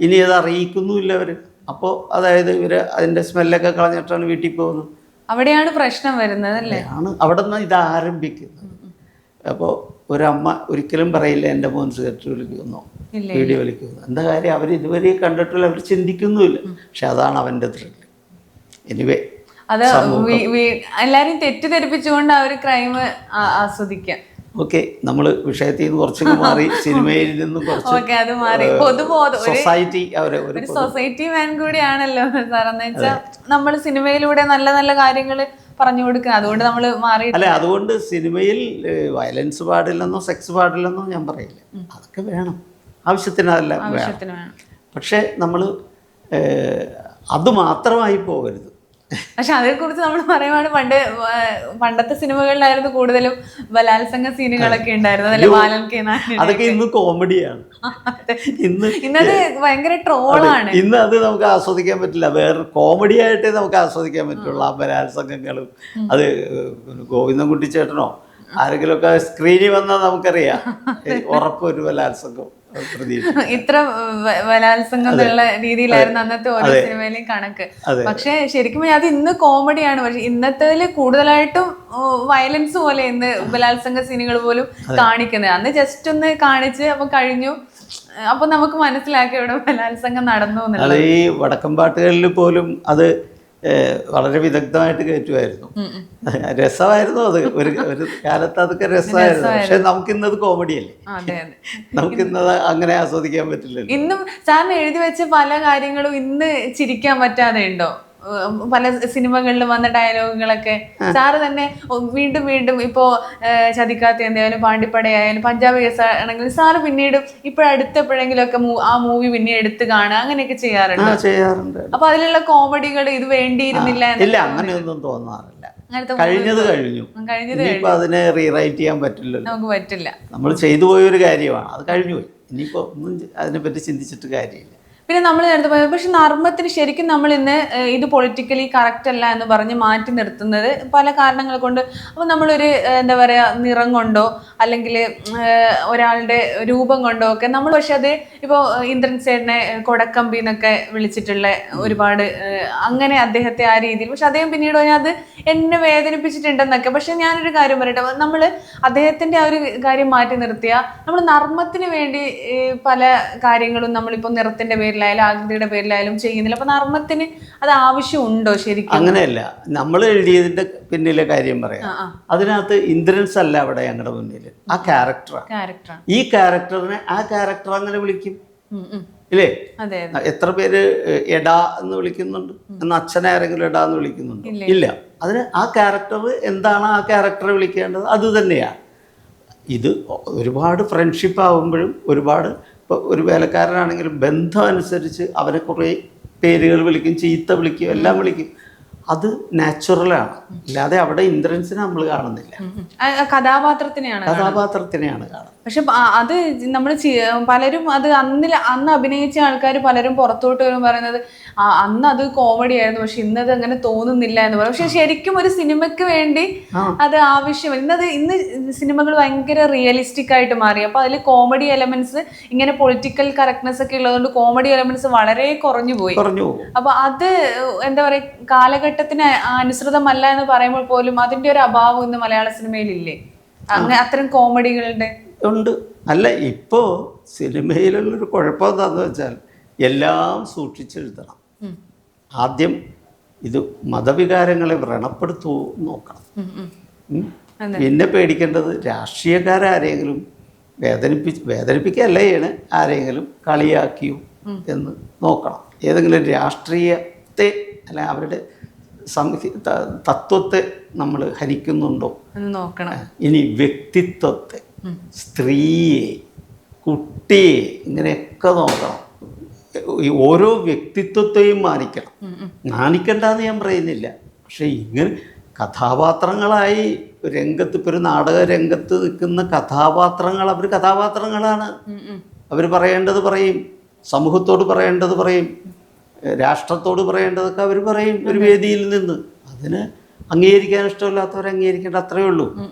ഇനി അത് അറിയിക്കുന്നുമില്ല അവർ. അപ്പോൾ അതായത് ഇവർ അതിൻ്റെ സ്മെല്ലൊക്കെ കളഞ്ഞിട്ടാണ് വീട്ടിൽ പോകുന്നത്. അവിടെയാണ് പ്രശ്നം വരുന്നത് അല്ലേ? അവിടെ നിന്ന് ഇത് ആരംഭിക്കുന്നത്. അപ്പോൾ ഒരമ്മ ഒരിക്കലും പറയില്ല എൻ്റെ മോൻ സിഗരറ്റ് വലിക്കുന്നോ വീഡിയോ വലിക്കുന്നു. എന്താ കാര്യം? അവർ ഇതുവരെ കണ്ടിട്ടില്ല, അവർ ചിന്തിക്കുന്നുമില്ല. പക്ഷെ അതാണ് അവൻ്റെ ത്രില്ല്. എനിവേ, അത് എല്ലാരും തെറ്റിദ്ധരിപ്പിച്ചുകൊണ്ട് ആ ഒരു ക്രൈം ആസ്വദിക്കാം. ഓക്കെ, നമ്മൾ വിഷയത്തിൽ നിന്ന് കുറച്ചൊക്കെ മാറി സിനിമയിൽ നിന്നും സൊസൈറ്റി മാൻ കൂടിയാണല്ലോ സാർ. എന്ന് വെച്ചാൽ നമ്മൾ സിനിമയിലൂടെ നല്ല നല്ല കാര്യങ്ങൾ പറഞ്ഞു കൊടുക്കുക. അതുകൊണ്ട് നമ്മൾ മാറി. അല്ല, അതുകൊണ്ട് സിനിമയിൽ വയലൻസ് പാടില്ലെന്നോ സെക്സ് പാടില്ലെന്നോ ഞാൻ പറയില്ല. അതൊക്കെ വേണം, ആവശ്യത്തിനെല്ലാം വേണം. പക്ഷെ നമ്മൾ അത് മാത്രമായി പോകരുത്. പക്ഷെ അതേക്കുറിച്ച് നമ്മൾ പറയുവാണ്, പണ്ടത്തെ സിനിമകളിലായിരുന്നു കൂടുതലും ബലാത്സംഗ സീനുകളൊക്കെ ഉണ്ടായിരുന്നു. അതൊക്കെ ഇന്ന് കോമഡിയാണ്. ഇന്നത് ഭയങ്കര ട്രോളാണ്. ഇന്ന് അത് നമുക്ക് ആസ്വദിക്കാൻ പറ്റില്ല. വേറെ കോമഡി ആയിട്ടേ നമുക്ക് ആസ്വദിക്കാൻ പറ്റുള്ളൂ ആ ബലാത്സംഗങ്ങളും. അത് ഗോവിന്ദൻകുട്ടി ചേട്ടനോ ആരെങ്കിലുമൊക്കെ സ്ക്രീനിൽ വന്നാൽ നമുക്കറിയാം ഉറപ്പൊരു ബലാത്സംഗം. ഇത്ര ബലാത്സംഗം എന്നുള്ള രീതിയിലായിരുന്നു അന്നത്തെ ഓരോ സിനിമയിലെയും കണക്ക്. പക്ഷെ ശരിക്കും അത് ഇന്ന് കോമഡിയാണ്. പക്ഷെ ഇന്നത്തേതിൽ കൂടുതലായിട്ടും വയലൻസ് പോലെ ഇന്ന് ബലാത്സംഗ സീനുകൾ പോലും കാണിക്കുന്നത്. അന്ന് ജസ്റ്റ് ഒന്ന് കാണിച്ച് അപ്പൊ കഴിഞ്ഞു, അപ്പൊ നമുക്ക് മനസ്സിലാക്കി ഇവിടെ ബലാത്സംഗം നടന്നു എന്നുള്ളത്. അത് ഈ വടക്കൻ പാട്ടുകളിൽ പോലും അത് വളരെ വിദഗ്ധമായിട്ട് കയറ്റുമായിരുന്നു. രസമായിരുന്നു അത്. ഒരു കാലത്ത് അതൊക്കെ രസമായിരുന്നു. പക്ഷെ നമുക്കിന്നത് കോമഡിയല്ലേ, നമുക്കിന്നത് അങ്ങനെ ആസ്വദിക്കാൻ പറ്റില്ലല്ലോ. ഇന്നും സാറിന് എഴുതി വെച്ച പല കാര്യങ്ങളും ഇന്ന് ചിരിക്കാൻ പറ്റാതെ ഉണ്ടോ? പല സിനിമകളിലും വന്ന ഡയലോഗുകളൊക്കെ സാറ് തന്നെ വീണ്ടും വീണ്ടും ഇപ്പോ ചതിക്കാത്ത എന്തായാലും പാണ്ടിപ്പടയായാലും പഞ്ചാബ് കേസ് ആണെങ്കിലും സാറ് പിന്നീട് ഇപ്പോഴടുത്തെപ്പോഴെങ്കിലും ഒക്കെ ആ മൂവി പിന്നെ എടുത്ത് കാണുക അങ്ങനെയൊക്കെ ചെയ്യാറുണ്ട്. അപ്പൊ അതിലുള്ള കോമഡികൾ ഇത് വേണ്ടിയിരുന്നില്ല? ഇല്ല, അങ്ങനെയൊന്നും തോന്നാറില്ല. കഴിഞ്ഞത് കഴിഞ്ഞു. ഇനിയിപ്പോ അതിനെ റീറൈറ്റ് ചെയ്യാൻ പറ്റില്ലല്ലോ, നമുക്ക് പറ്റില്ല. നമ്മൾ ചെയ്തു പോയൊരു കാര്യമാണ്, അത് കഴിഞ്ഞു പോയി. ഇനിയിപ്പോ ഒന്നും അതിനെപ്പറ്റി ചിന്തിച്ചിട്ട് കാര്യമില്ല. പിന്നെ നമ്മൾ നേരത്തെ പറയുന്നത്, പക്ഷെ നർമ്മത്തിന് ശരിക്കും നമ്മൾ ഇന്ന് ഇത് പൊളിറ്റിക്കലി കറക്റ്റ് അല്ല എന്ന് പറഞ്ഞ് മാറ്റി നിർത്തുന്നത് പല കാരണങ്ങൾ കൊണ്ട്. അപ്പോൾ നമ്മളൊരു എന്താ പറയുക, നിറം കൊണ്ടോ അല്ലെങ്കിൽ ഒരാളുടെ രൂപം കൊണ്ടോ ഒക്കെ നമ്മൾ, പക്ഷെ അത് ഇപ്പോൾ ഇന്ദ്രൻ സേടിനെ കൊടക്കമ്പി എന്നൊക്കെ വിളിച്ചിട്ടുള്ള ഒരുപാട് അങ്ങനെ അദ്ദേഹത്തെ ആ രീതിയിൽ, പക്ഷെ അദ്ദേഹം പിന്നീട് അത് എന്നെ വേദനിപ്പിച്ചിട്ടുണ്ടെന്നൊക്കെ. പക്ഷെ ഞാനൊരു കാര്യം പറയട്ടെ, നമ്മൾ അദ്ദേഹത്തിൻ്റെ ആ ഒരു കാര്യം മാറ്റി നിർത്തിയ നമ്മൾ നർമ്മത്തിന് വേണ്ടി പല കാര്യങ്ങളും നമ്മളിപ്പോൾ നിറത്തിൻ്റെ പേരിലായാലും ആകൃതിയുടെ പേരിലായാലും ചെയ്യുന്നില്ല. അപ്പൊ നർമ്മത്തിന് അത് ആവശ്യമുണ്ടോ ശരിക്കും? അങ്ങനെയല്ല, നമ്മൾ എഴുതിയതിന്റെ പിന്നിലെ കാര്യം പറയാം. അതിനകത്ത് ഇന്ദ്രൻസ് അല്ല അവിടെ ഞങ്ങളുടെ മുന്നിൽ, ആ ക്യാരക്ടറാണ്. ഈ ക്യാരക്ടറിനെ ആ ക്യാരക്ടർ അങ്ങനെ വിളിക്കും ഇല്ലേ? എത്ര പേര് എടാ എന്ന് വിളിക്കുന്നുണ്ട്? എന്ന് അച്ഛനെ ആരെങ്കിലും എടാ എന്ന് വിളിക്കുന്നുണ്ട്? ഇല്ല. അതിന് ആ ക്യാരക്ടർ എന്താണ് ആ ക്യാരക്ടറെ വിളിക്കേണ്ടത് അത് തന്നെയാണ്. ഇത് ഒരുപാട് ഫ്രണ്ട്ഷിപ്പ് ആകുമ്പോഴും ഒരുപാട്, ഇപ്പോൾ ഒരു വേലക്കാരനാണെങ്കിലും ബന്ധം അനുസരിച്ച് അവരെ കുറേ പേരുകൾ വിളിക്കും, ചീത്ത വിളിക്കും, എല്ലാം വിളിക്കും. അത് നാച്ചുറലാണ്. അല്ലാതെ അവിടെ ഇന്ദ്രൻസിനെ നമ്മൾ കാണുന്നില്ല, കഥാപാത്രത്തിനെയാണ് കാണുന്നത്. പക്ഷെ അത് നമ്മൾ പലരും അത് അന്ന് അഭിനയിച്ച ആൾക്കാർ പലരും പുറത്തോട്ട് വരും പറയുന്നത് അന്ന് അത് കോമഡി ആയിരുന്നു, പക്ഷെ ഇന്നത് അങ്ങനെ തോന്നുന്നില്ല എന്ന് പറയും. പക്ഷെ ശരിക്കും ഒരു സിനിമയ്ക്ക് വേണ്ടി അത് ആവശ്യം. ഇന്ന് സിനിമകൾ ഭയങ്കര റിയലിസ്റ്റിക് ആയിട്ട് മാറി. അപ്പൊ അതിൽ കോമഡി എലമെന്റ്സ്, ഇങ്ങനെ പൊളിറ്റിക്കൽ കറക്റ്റ്നെസ് ഒക്കെ ഉള്ളതുകൊണ്ട് കോമഡി എലമെന്റ്സ് വളരെ കുറഞ്ഞു പോയി. അപ്പൊ അത് എന്താ പറയാ, കാലഘട്ടത്തിന് അനുസൃതമല്ല എന്ന് പറയുമ്പോൾ പോലും അതിന്റെ ഒരു അഭാവം ഇന്ന് മലയാള സിനിമയിലില്ലേ? അങ്ങനെ അത്തരം കോമഡികളുടെ ഉണ്ട്. അല്ല, ഇപ്പോൾ സിനിമയിലുള്ളൊരു കുഴപ്പം എന്താണെന്ന് വെച്ചാൽ എല്ലാം സൂക്ഷിച്ചെഴുതണം. ആദ്യം ഇത് മതവികാരങ്ങളെ വ്രണപ്പെടുത്തു നോക്കണം. പിന്നെ പേടിക്കേണ്ടത് രാഷ്ട്രീയക്കാരാരെങ്കിലും വേദനിപ്പിക്കുകയല്ല ചെയ്യണേ, ആരെങ്കിലും കളിയാക്കിയോ എന്ന് നോക്കണം. ഏതെങ്കിലും രാഷ്ട്രീയത്തെ അല്ല അവരുടെ തത്വത്തെ നമ്മൾ ഹനിക്കുന്നുണ്ടോ നോക്കണം. ഇനി വ്യക്തിത്വത്തെ, സ്ത്രീയെ, കുട്ടിയെ, ഇങ്ങനെയൊക്കെ നോക്കണം. ഈ ഓരോ വ്യക്തിത്വത്തെയും മാനിക്കണ്ടെന്ന് ഞാൻ പറയുന്നില്ല. പക്ഷെ ഇങ്ങനെ കഥാപാത്രങ്ങളായി രംഗത്ത്, ഇപ്പോൾ ഒരു നാടക രംഗത്ത് നിൽക്കുന്ന കഥാപാത്രങ്ങൾ, അവർ കഥാപാത്രങ്ങളാണ്. അവർ പറയേണ്ടത് പറയും, സമൂഹത്തോട് പറയേണ്ടത് പറയും, രാഷ്ട്രത്തോട് പറയേണ്ടതൊക്കെ അവർ പറയും ഒരു വേദിയിൽ നിന്ന്. അതിന് അംഗീകരിക്കാൻ ഇഷ്ടമില്ലാത്തവർ അംഗീകരിക്കേണ്ട, അത്രയേ ഉള്ളൂ.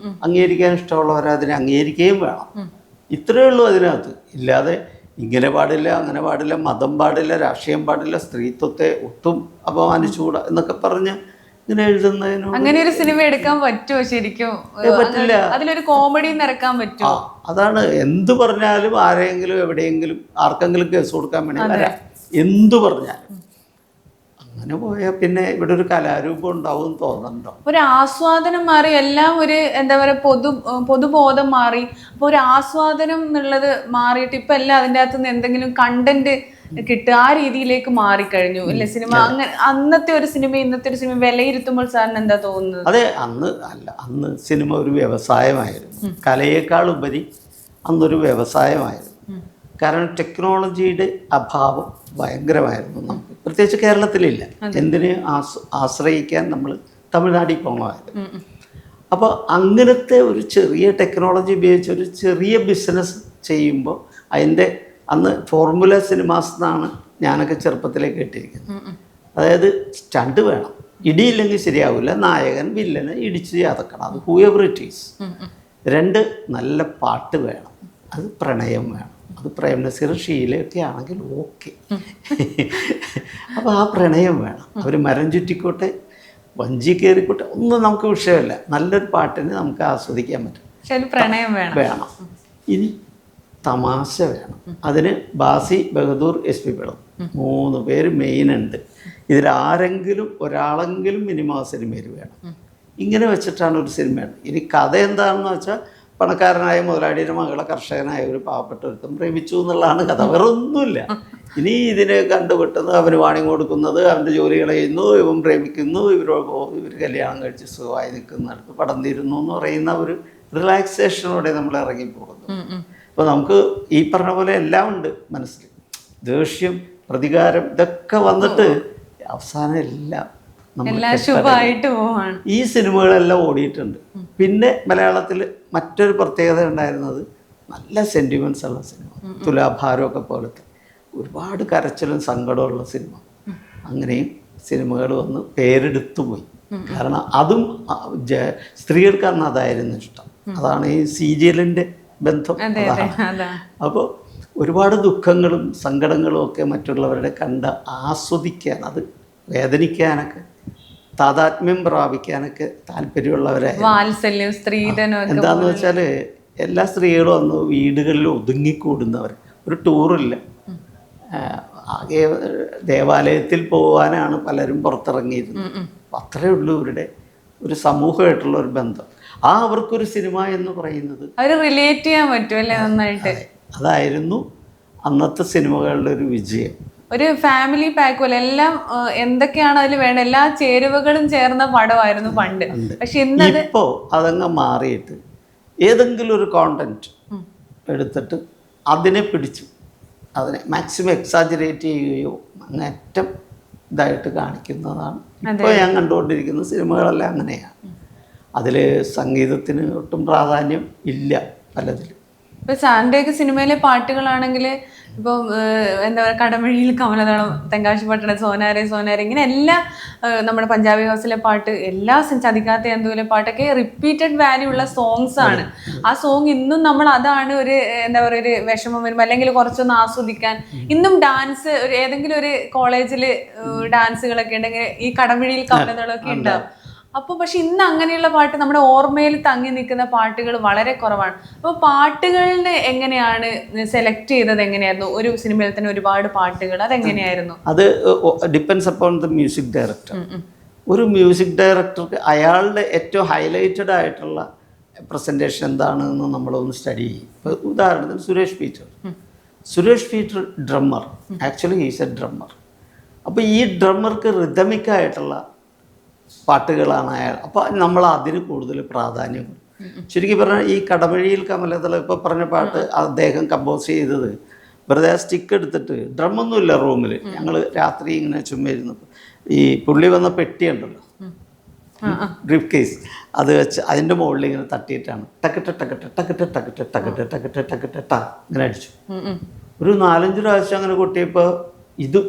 അംഗീകരിക്കാൻ ഇഷ്ടമുള്ളവർ അതിനെ അംഗീകരിക്കുകയും വേണം. ഇത്രയേ ഉള്ളൂ അതിനകത്ത്. ഇല്ലാതെ ഇങ്ങനെ പാടില്ല, അങ്ങനെ പാടില്ല, മതം പാടില്ല, രാഷ്ട്രീയം പാടില്ല, സ്ത്രീത്വത്തെ ഒട്ടും അപമാനിച്ചുകൂടാ എന്നൊക്കെ പറഞ്ഞ് ഇങ്ങനെ എഴുതുന്നതിനോട് അങ്ങനെ ഒരു സിനിമ എടുക്കാൻ പറ്റുമോ ശരിക്കും? പറ്റില്ല. അതിലൊരു കോമഡി നിറക്കാൻ പറ്റുമോ? അതാണ്. എന്ത് പറഞ്ഞാലും ആരെങ്കിലും എവിടെയെങ്കിലും ആർക്കെങ്കിലും കേസ് കൊടുക്കാൻ വേണ്ടി വരാം. എന്തു പറഞ്ഞാലും അങ്ങനെ പോയാൽ പിന്നെ ഇവിടെ ഒരു കലാരൂപം ഉണ്ടാവും തോന്നുന്നുണ്ടോ? ഒരു ആസ്വാദനം മാറി, എല്ലാം ഒരു എന്താ പറയുക, പൊതുബോധം മാറി. അപ്പോൾ ഒരു ആസ്വാദനം എന്നുള്ളത് മാറിയിട്ട് ഇപ്പം എല്ലാം അതിൻ്റെ അകത്ത് നിന്ന് എന്തെങ്കിലും കണ്ടന്റ് കിട്ടുക, ആ രീതിയിലേക്ക് മാറിക്കഴിഞ്ഞു അല്ലേ സിനിമ? അങ്ങനെ അന്നത്തെ ഒരു സിനിമ ഇന്നത്തെ ഒരു സിനിമ വിലയിരുത്തുമ്പോൾ സാറിന് എന്താ തോന്നുന്നത്? അതെ, അന്ന് സിനിമ ഒരു വ്യവസായമായിരുന്നു. കലയേക്കാൾ ഉപരി അന്നൊരു വ്യവസായമായിരുന്നു. കാരണം ടെക്നോളജിയുടെ അഭാവം ഭയങ്കരമായിരുന്നു നമുക്ക്, പ്രത്യേകിച്ച് കേരളത്തിലില്ല. എന്തിനെ ആശ്രയിക്കാൻ നമ്മൾ തമിഴ്നാട്ടിൽ പോകണമായിരുന്നു. അപ്പോൾ അങ്ങനത്തെ ഒരു ചെറിയ ടെക്നോളജി ഉപയോഗിച്ച് ഒരു ചെറിയ ബിസിനസ് ചെയ്യുമ്പോൾ അതിൻ്റെ അന്ന് ഫോർമുല സിനിമാസ് എന്നാണ് ഞാനൊക്കെ ചെറുപ്പത്തിലേക്ക് കേട്ടിരിക്കുന്നത്. അതായത് സ്റ്റണ്ട് വേണം, ഇടിയില്ലെങ്കിൽ ശരിയാവില്ല, നായകൻ വില്ലനെ ഇടിച്ച് ചതക്കണം, അത് ഹൂഎവർ ഇറ്റ് ഈസ്. 2 നല്ല പാട്ട് വേണം, അത് പ്രണയം വേണം, അത് പ്രേം നസീർ ഷീലയൊക്കെ ആണെങ്കിൽ ഓക്കെ. അപ്പോൾ ആ പ്രണയം വേണം. അവർ മരം ചുറ്റിക്കോട്ടെ, വഞ്ചി കയറിക്കോട്ടെ, ഒന്നും നമുക്ക് വിഷയമല്ല. നല്ലൊരു പാട്ടിന് നമുക്ക് ആസ്വദിക്കാൻ പറ്റും. പ്രണയം വേണം. ഇനി തമാശ വേണം. അതിന് ബാസി, ബഹദൂർ, SP പിള്ള 3 പേര് മെയിനുണ്ട്. ഇതിലാരെങ്കിലും ഒരാളെങ്കിലും മിനിമം സിനിമയിൽ വേണം. ഇങ്ങനെ വെച്ചിട്ടാണ് ഒരു സിനിമ. ഇനി കഥ എന്താണെന്ന് വെച്ചാൽ പണക്കാരനായ മുതലാളിയുടെ മകളെ കർഷകനായ ഒരു പാവപ്പെട്ട ഒരുത്തം പ്രേമിച്ചു എന്നുള്ളതാണ് കഥ. വേറെ ഒന്നുമില്ല. ഇനി ഇതിനെ കണ്ടുപെട്ടത്, അവന് വാണിംഗ് കൊടുക്കുന്നത്, അവൻ്റെ ജോലി കളയുന്നു, ഇവൻ പ്രേമിക്കുന്നു, ഇവർ കല്യാണം കഴിച്ച് സുഖമായി നിൽക്കുന്നിടത്ത് പടം തീരുന്നു എന്ന് പറയുന്ന ഒരു റിലാക്സേഷനോടെ നമ്മൾ ഇറങ്ങിപ്പോകുന്നു. അപ്പോൾ നമുക്ക് ഈ പറഞ്ഞ പോലെ എല്ലാം ഉണ്ട് മനസ്സിൽ. ദേഷ്യം, പ്രതികാരം, ഇതൊക്കെ വന്നിട്ട് അവസാനം എല്ലാം ഈ സിനിമകളെല്ലാം ഓടിയിട്ടുണ്ട്. പിന്നെ മലയാളത്തിൽ മറ്റൊരു പ്രത്യേകത ഉണ്ടായിരുന്നത് നല്ല സെൻറ്റിമെൻറ്റ്സ് ഉള്ള സിനിമ, തുലാഭാരമൊക്കെ പോലത്തെ ഒരുപാട് കരച്ചിലും സങ്കടമുള്ള സിനിമ. അങ്ങനെയും സിനിമകൾ വന്ന് പേരെടുത്തു പോയി. കാരണം അതും സ്ത്രീകൾക്ക് അന്ന് അതായിരുന്നു ഇഷ്ടം. അതാണ് ഈ സീരിയലിൻ്റെ ബന്ധം. അപ്പോൾ ഒരുപാട് ദുഃഖങ്ങളും സങ്കടങ്ങളും ഒക്കെ മറ്റുള്ളവരുടെ കണ്ട് ആസ്വദിക്കാൻ, അത് വേദനിക്കാനൊക്കെ, താതാത്മ്യം പ്രാപിക്കാനൊക്കെ താല്പര്യമുള്ളവരെ. എന്താന്ന് വെച്ചാൽ എല്ലാ സ്ത്രീകളും അന്ന് വീടുകളിൽ ഒതുങ്ങിക്കൂടുന്നവർ. ഒരു ടൂറില്ല, ആകെ ദേവാലയത്തിൽ പോകാനാണ് പലരും പുറത്തിറങ്ങിയിരുന്നത്. അത്രയേ ഉള്ളൂ ഇവരുടെ ഒരു സമൂഹമായിട്ടുള്ള ഒരു ബന്ധം. അവർക്കൊരു സിനിമ എന്ന് പറയുന്നത് റിലേറ്റ് ചെയ്യാൻ പറ്റുമല്ലേ നന്നായിട്ട്. അതായിരുന്നു അന്നത്തെ സിനിമകളുടെ ഒരു വിജയം. ഒരു ഫാമിലി പാക്ക് പോലെ എല്ലാം എന്തൊക്കെയാണ് അതിൽ വേണ്ട എല്ലാ ചേരുവകളും ചേർന്ന പടമായിരുന്നു പണ്ട്. പക്ഷെ ഇപ്പോൾ അതങ്ങ് മാറിയിട്ട് ഏതെങ്കിലും ഒരു കോണ്ടന്റ് എടുത്തിട്ട് അതിനെ പിടിച്ചു അതിനെ മാക്സിമം എക്സാജറേറ്റ് ചെയ്യുകയോ അങ്ങേറ്റം ഇതായിട്ട് കാണിക്കുന്നതാണ് ഇപ്പോൾ ഞാൻ കണ്ടുകൊണ്ടിരിക്കുന്ന സിനിമകളെല്ലാം അങ്ങനെയാണ്. അതിൽ സംഗീതത്തിന് ഒട്ടും പ്രാധാന്യം ഇല്ല പലതിലും. ഇപ്പോൾ സാറിൻ്റെയൊക്കെ സിനിമയിലെ പാട്ടുകളാണെങ്കിൽ ഇപ്പം എന്താ പറയുക, കടമഴിയിൽ കമലദളം, തെങ്കാശിപ്പട്ടണം, സോനാരെ സോനാരെ, ഇങ്ങനെ എല്ലാ നമ്മുടെ പഞ്ചാബി ഹൗസിലെ പാട്ട്, എല്ലാ ചതിക്കാത്ത എന്തോലെ പാട്ടൊക്കെ റിപ്പീറ്റഡ് വാല്യൂ ഉള്ള സോങ്സ് ആണ്. ആ സോങ് ഇന്നും നമ്മൾ അതാണ് ഒരു എന്താ പറയുക, ഒരു വിഷമം വരുമ്പോൾ അല്ലെങ്കിൽ കുറച്ചൊന്ന് ആസ്വദിക്കാൻ ഇന്നും ഡാൻസ് ഏതെങ്കിലും ഒരു കോളേജിൽ ഡാൻസുകളൊക്കെ ഉണ്ടെങ്കിൽ ഈ കടമഴിയിൽ കമലദളമൊക്കെ ഉണ്ടാവും. അപ്പോൾ പക്ഷെ ഇന്ന് അങ്ങനെയുള്ള പാട്ട് നമ്മുടെ ഓർമ്മയിൽ തങ്ങി നിൽക്കുന്ന പാട്ടുകൾ വളരെ കുറവാണ്. അപ്പോൾ പാട്ടുകളിന് എങ്ങനെയാണ് സെലക്ട് ചെയ്തത്? എങ്ങനെയായിരുന്നു ഒരു സിനിമയിൽ തന്നെ ഒരുപാട് പാട്ടുകൾ? അതെങ്ങനെയായിരുന്നു? അത് depends upon the music director. ഒരു മ്യൂസിക് ഡയറക്ടർക്ക് അയാളുടെ ഏറ്റവും ഹൈലൈറ്റഡ് ആയിട്ടുള്ള പ്രസൻറ്റേഷൻ എന്താണെന്ന് നമ്മളൊന്ന് സ്റ്റഡി ചെയ്യും. ഇപ്പോൾ ഉദാഹരണത്തിന് Suresh Suresh Peter drummer, actually he's A drummer. അപ്പോൾ ഈ ഡ്രമ്മർക്ക് റിതമിക്കായിട്ടുള്ള പാട്ടുകളാണ് അയാൾ. അപ്പോൾ നമ്മൾ അതിന് കൂടുതൽ പ്രാധാന്യം കൊടുക്കും. ശരിക്കും പറഞ്ഞാൽ ഈ കടമഴിയിൽ കമലതല ഇപ്പോൾ പറഞ്ഞ പാട്ട് അദ്ദേഹം കമ്പോസ് ചെയ്തത് വെറുതെ ആ സ്റ്റിക്ക് എടുത്തിട്ട്, ഡ്രമ്മൊന്നുമില്ല റൂമിൽ, ഞങ്ങൾ രാത്രി ഇങ്ങനെ ചുമ്മാ ഇരുന്നപ്പോൾ ഈ പുള്ളി വന്ന പെട്ടിയുണ്ടല്ലോ, ബ്രീഫ് കേസ്, അത് വെച്ച് അതിൻ്റെ മുകളിൽ ഇങ്ങനെ തട്ടിയിട്ടാണ് ടക്കട്ടെ ടക്കട്ടെ ടക്കട്ടെ ടക്കട്ടെ ടക്കട്ടെ ടക്കട്ടെ ടക്കട്ടെ ട ഇങ്ങനെ അടിച്ചു. ഒരു 4-5 പ്രാവശ്യം അങ്ങനെ കൊട്ടിയപ്പോൾ ഇത്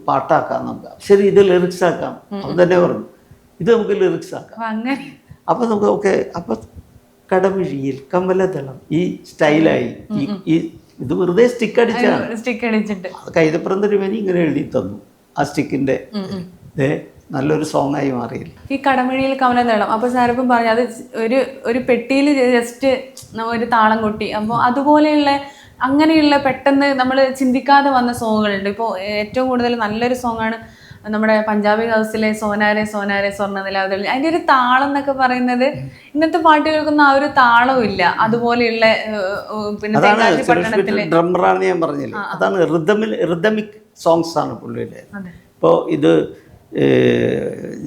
പാട്ടാക്കാം നമുക്ക്, ശരി ഇത് ലിറിക്സ് ആക്കാം, അവൻ തന്നെ പറഞ്ഞു ഇത് നമുക്ക് ലിറിക്സ് ആക്കാം. അപ്പം നമുക്ക് ഓക്കെ. അപ്പം കടമിഴിയിൽ കമലദളം ഈ സ്റ്റൈലായി. ഈ ഇത് വെറുതെ സ്റ്റിക്ക് അടിച്ചാണ്, അത് കൈതപ്രം തിരുമേനി ഇങ്ങനെ എഴുതി തന്നു ആ സ്റ്റിക്കിൻ്റെ. നല്ലൊരു സോങ് ആയി മാറിയില്ല ഈ കടമഴിയിൽ കമലദളം. അപ്പോൾ സാറിപ്പം പറഞ്ഞു അത് ഒരു പെട്ടിയിൽ ജസ്റ്റ് ഒരു താളം കൊട്ടി. അപ്പോൾ അതുപോലെയുള്ള അങ്ങനെയുള്ള പെട്ടെന്ന് നമ്മൾ ചിന്തിക്കാതെ വന്ന സോങ്ങുകളുണ്ട്. ഇപ്പോൾ ഏറ്റവും കൂടുതൽ നല്ലൊരു സോങ്ങാണ് നമ്മുടെ പഞ്ചാബി ഹൗസിലെ സോനാരെ സോനാരെ സ്വർണ്ണനിലാവതി. അതിൻ്റെ ഒരു താളം എന്നൊക്കെ പറയുന്നത് ഇന്നത്തെ പാട്ടുകൾക്കൊന്നും ആ ഒരു താളവും ഇല്ല. അതുപോലെയുള്ള പിന്നെ ഡ്രമ്മറാണ് ഞാൻ പറഞ്ഞില്ലേ, അതാണ് റിതമിക് സോങ്സ് ആണ് പുള്ളിയുടെ. ഇപ്പോൾ ഇത്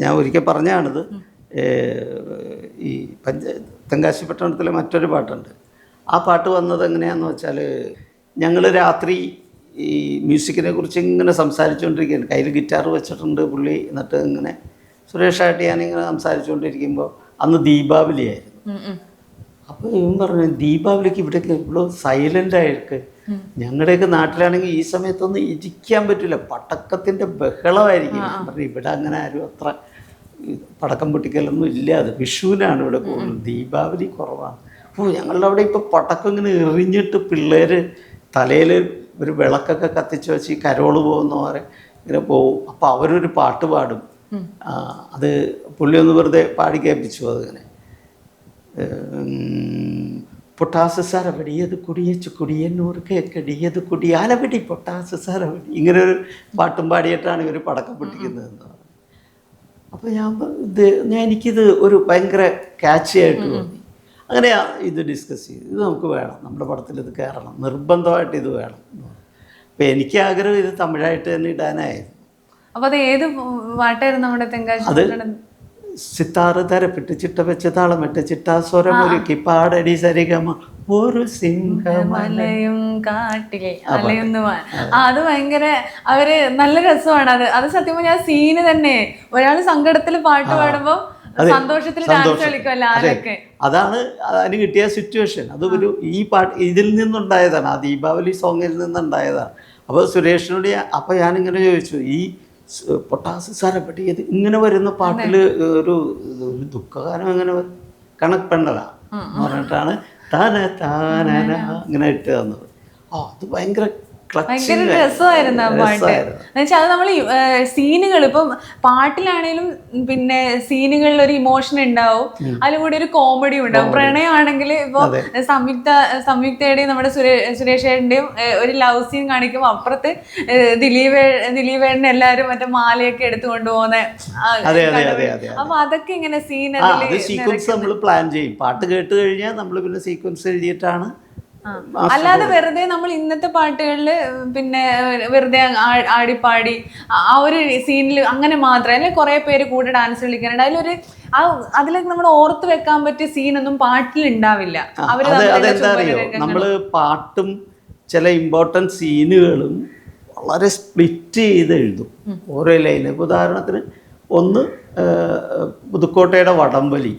ഞാൻ ഒരിക്കൽ പറഞ്ഞാണിത്. ഈ തെങ്കാശി പട്ടണത്തിലെ മറ്റൊരു പാട്ടുണ്ട്. ആ പാട്ട് വന്നത് എങ്ങനെയാണെന്ന് വെച്ചാൽ, ഞങ്ങൾ രാത്രി ഈ മ്യൂസിക്കിനെ കുറിച്ച് ഇങ്ങനെ സംസാരിച്ചുകൊണ്ടിരിക്കുകയാണ്. കയ്യിൽ ഗിറ്റാർ വെച്ചിട്ടുണ്ട് പുള്ളി. എന്നിട്ട് ഇങ്ങനെ സുരേഷായിട്ട് ഞാനിങ്ങനെ സംസാരിച്ചുകൊണ്ടിരിക്കുമ്പോൾ അന്ന് ദീപാവലിയായിരുന്നു. അപ്പോൾ ഇവൻ പറഞ്ഞു ദീപാവലിക്ക് ഇവിടേക്ക് ഇவ்வளோ സൈലൻ്റായിട്ട്, ഞങ്ങളുടെയൊക്കെ നാട്ടിലാണെങ്കിൽ ഈ സമയത്തൊന്നും ഇരിക്കാൻ പറ്റില്ല, പടക്കത്തിൻ്റെ ബഹളമായിരിക്കും. പറഞ്ഞു ഇവിടെ അങ്ങനെ ആരും അത്ര പടക്കം പൊട്ടിക്കലൊന്നും ഇല്ല, അത് വിഷുവിനാണ് ഇവിടെ കൂടുതൽ, ദീപാവലി കുറവാണ്. അപ്പോൾ ഞങ്ങളുടെ അവിടെ ഇപ്പോൾ പടക്കം ഇങ്ങനെ എറിഞ്ഞിട്ട് പിള്ളേർ തലയിൽ ഒരു വിളക്കൊക്കെ കത്തിച്ച് വെച്ച് ഈ കരോള് പോകുന്ന പോലെ ഇങ്ങനെ പോവും. അപ്പോൾ അവരൊരു പാട്ട് പാടും. അത് പുള്ളി ഒന്ന് വെറുതെ പാടി കേൾപ്പിച്ചു. അതിങ്ങനെ പൊട്ടാസ് സരവടിയത് കുടിയച്ചു കുടിയന്നൂർ കേക്കടിയത് കുടിയാലവടി പൊട്ടാസ് സരവടി, ഇങ്ങനെ ഒരു പാട്ടും പാടിയിട്ടാണ് ഇവർ പടക്കം പൊട്ടിക്കുന്നതെന്ന് പറഞ്ഞു. അപ്പോൾ എനിക്കിത് ഒരു ഭയങ്കര ക്യാച്ചി ആയിട്ട് തോന്നി. അങ്ങനെ ഇത് ഡിസ്കസ് ചെയ്തു, ഇത് നമുക്ക് വേണം, നമ്മുടെ പടത്തിൽ ഇത് കയറണം, നിർബന്ധമായിട്ട് ഇത് വേണം. അപ്പം എനിക്ക് ആഗ്രഹം ഇത് തമിഴായിട്ട് തന്നെ ഇടാനായിരുന്നു. അപ്പോൾ അത് ഏത് പാട്ടായിരുന്നു നമ്മുടെ തെങ്കാശി? അത് സിത്താറ് തരപ്പെട്ട് ചിട്ട വെച്ച് താളമിട്ട് ചിട്ടാസ്വരം ഒരുക്കി പാടടി സരിഗമ ഒരു സിംഹമലയും കാട്ടിലെ അലയുന്നുവാൻ. അത് ഭയങ്കര അവര് നല്ല രസമാണ്. അത് സത്യം പറഞ്ഞാൽ സീന് തന്നെ, ഒരാൾ സങ്കടത്തിൽ പാട്ട് പാടുമ്പോൾ സന്തോഷത്തിൽ ഡാൻസ് കളിക്കുമല്ലോ ആരൊക്കെ. അതാണ് അതിന് കിട്ടിയ സിറ്റുവേഷൻ. അത് ഒരു ഈ പാട്ട് ഇതിൽ നിന്നുണ്ടായതാണ്, ആ ദീപാവലി സോങ്ങിൽ നിന്നുണ്ടായതാണ്. അപ്പോൾ സുരേഷിനോട് അപ്പോൾ ഞാനിങ്ങനെ ചോദിച്ചു, ഈ പൊട്ടാസ് സരപ്പെട്ടിയത് ഇങ്ങനെ വരുന്ന പാട്ടിൽ ഒരു ദുഃഖഗാനം എങ്ങനെ കണക്പെണ്ണല എന്ന് പറഞ്ഞിട്ടാണ് താന താനന ഇങ്ങനെ ഇട്ട് തന്നത്. അത് ഭയങ്കര രസമായിരുന്നു ആ പാട്ട്. എന്നുവെച്ചാൽ അത് നമ്മൾ സീനുകൾ ഇപ്പം പാട്ടിലാണേലും പിന്നെ സീനുകളിൽ ഒരു ഇമോഷൻ ഉണ്ടാവും, അതിലും കൂടി ഒരു കോമഡി ഉണ്ടാവും. പ്രണയമാണെങ്കിൽ ഇപ്പൊ സംയുക്തയുടെയും നമ്മുടെ സുരേഷേട്ടന്റെയും ഒരു ലവ് സീൻ കാണിക്കുമ്പോൾ അപ്പുറത്ത് ദിലീപേട്ടനെ എല്ലാവരും മറ്റേ മാലയൊക്കെ എടുത്തു കൊണ്ടുപോകുന്ന. അപ്പൊ അതൊക്കെ ഇങ്ങനെ സീക്വൻസ് നമ്മൾ പ്ലാൻ ചെയ്യും. പാട്ട് കേട്ട് കഴിഞ്ഞാൽ നമ്മൾ പിന്നെ സീക്വൻസ് എഴുതിയിട്ടാണ്. അല്ലാതെ വെറുതെ നമ്മൾ ഇന്നത്തെ പാട്ടുകളിൽ പിന്നെ വെറുതെ ആടിപ്പാടി ആ ഒരു സീനിൽ അങ്ങനെ മാത്രം, അല്ലെങ്കിൽ കുറെ പേര് കൂടെ ഡാൻസ് കളിക്കാനുണ്ട്. അതിലേക്ക് നമ്മൾ ഓർത്ത് വെക്കാൻ പറ്റിയ സീനൊന്നും പാട്ടിൽ ഉണ്ടാവില്ല. അതെന്താ അറിയോ, നമ്മള് പാട്ടും ചില ഇമ്പോർട്ടൻറ്റ് സീനുകളും വളരെ സ്പ്ലിറ്റ് ചെയ്ത് എഴുതും ഓരോ ലൈന്. ഉദാഹരണത്തിന് ഒന്ന് പുതുക്കോട്ടയുടെ വടംവലി,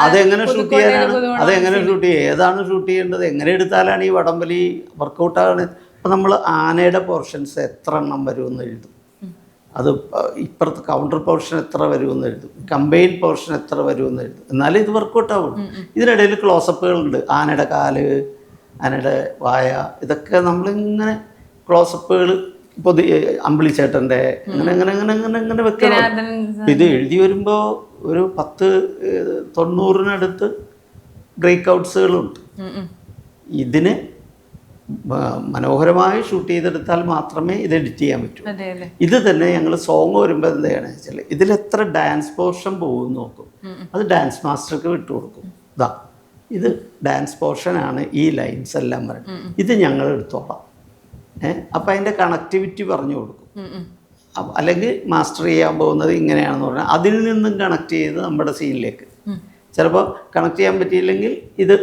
അതെങ്ങനെ ഷൂട്ട് ചെയ്യാനാണ്, ഏതാണ് ഷൂട്ട് ചെയ്യേണ്ടത്, എങ്ങനെ എടുത്താലാണ് ഈ വടംവലി വർക്കൗട്ടാണ്. അപ്പം നമ്മൾ ആനയുടെ പോർഷൻസ് എത്ര എണ്ണം വരുമെന്ന് എഴുതും, അത് ഇപ്പുറത്ത് കൗണ്ടർ പോർഷൻ എത്ര വരുമെന്ന് എഴുതും, കമ്പൈൻ പോർഷൻ എത്ര വരുമെന്ന് എഴുതും, എന്നാലും ഇത് വർക്കൗട്ട് ആവും. ഇതിനിടയിൽ ക്ലോസപ്പുകളുണ്ട്, ആനയുടെ കാല്, ആനയുടെ വായ, ഇതൊക്കെ നമ്മളിങ്ങനെ ക്ലോസപ്പുകൾ. ഇപ്പോൾ അമ്പിളിച്ചേട്ടൻ്റെ അങ്ങനെ അങ്ങനെ അങ്ങനെ അങ്ങനെ അങ്ങനെ വെക്കണം. ഇത് എഴുതി വരുമ്പോൾ ഒരു 10-90 ബ്രേക്ക് ഔട്ട്സുകളുണ്ട്. ഇതിന് മനോഹരമായി ഷൂട്ട് ചെയ്തെടുത്താൽ മാത്രമേ ഇത് എഡിറ്റ് ചെയ്യാൻ പറ്റൂ. ഇത് തന്നെ ഞങ്ങൾ സോങ് വരുമ്പോൾ എന്താണെന്ന് വെച്ചാൽ ഇതിലെത്ര ഡാൻസ് പോർഷൻ പോകും നോക്കും, അത് ഡാൻസ് മാസ്റ്റർക്ക് വിട്ടുകൊടുക്കും. ഇതാ ഇത് ഡാൻസ് പോർഷനാണ്, ഈ ലൈൻസ് എല്ലാം പറയും, ഇത് ഞങ്ങൾ എടുത്തോളാം. അപ്പം അതിൻ്റെ കണക്ടിവിറ്റി പറഞ്ഞു കൊടുക്കും. അല്ലെങ്കിൽ മാസ്റ്റർ ചെയ്യാൻ പോകുന്നത് ഇങ്ങനെയാണെന്ന് പറഞ്ഞാൽ അതിൽ നിന്നും കണക്ട് ചെയ്ത് നമ്മുടെ സീനിലേക്ക്. ചിലപ്പോൾ കണക്ട് ചെയ്യാൻ പറ്റിയില്ലെങ്കിൽ ഇത്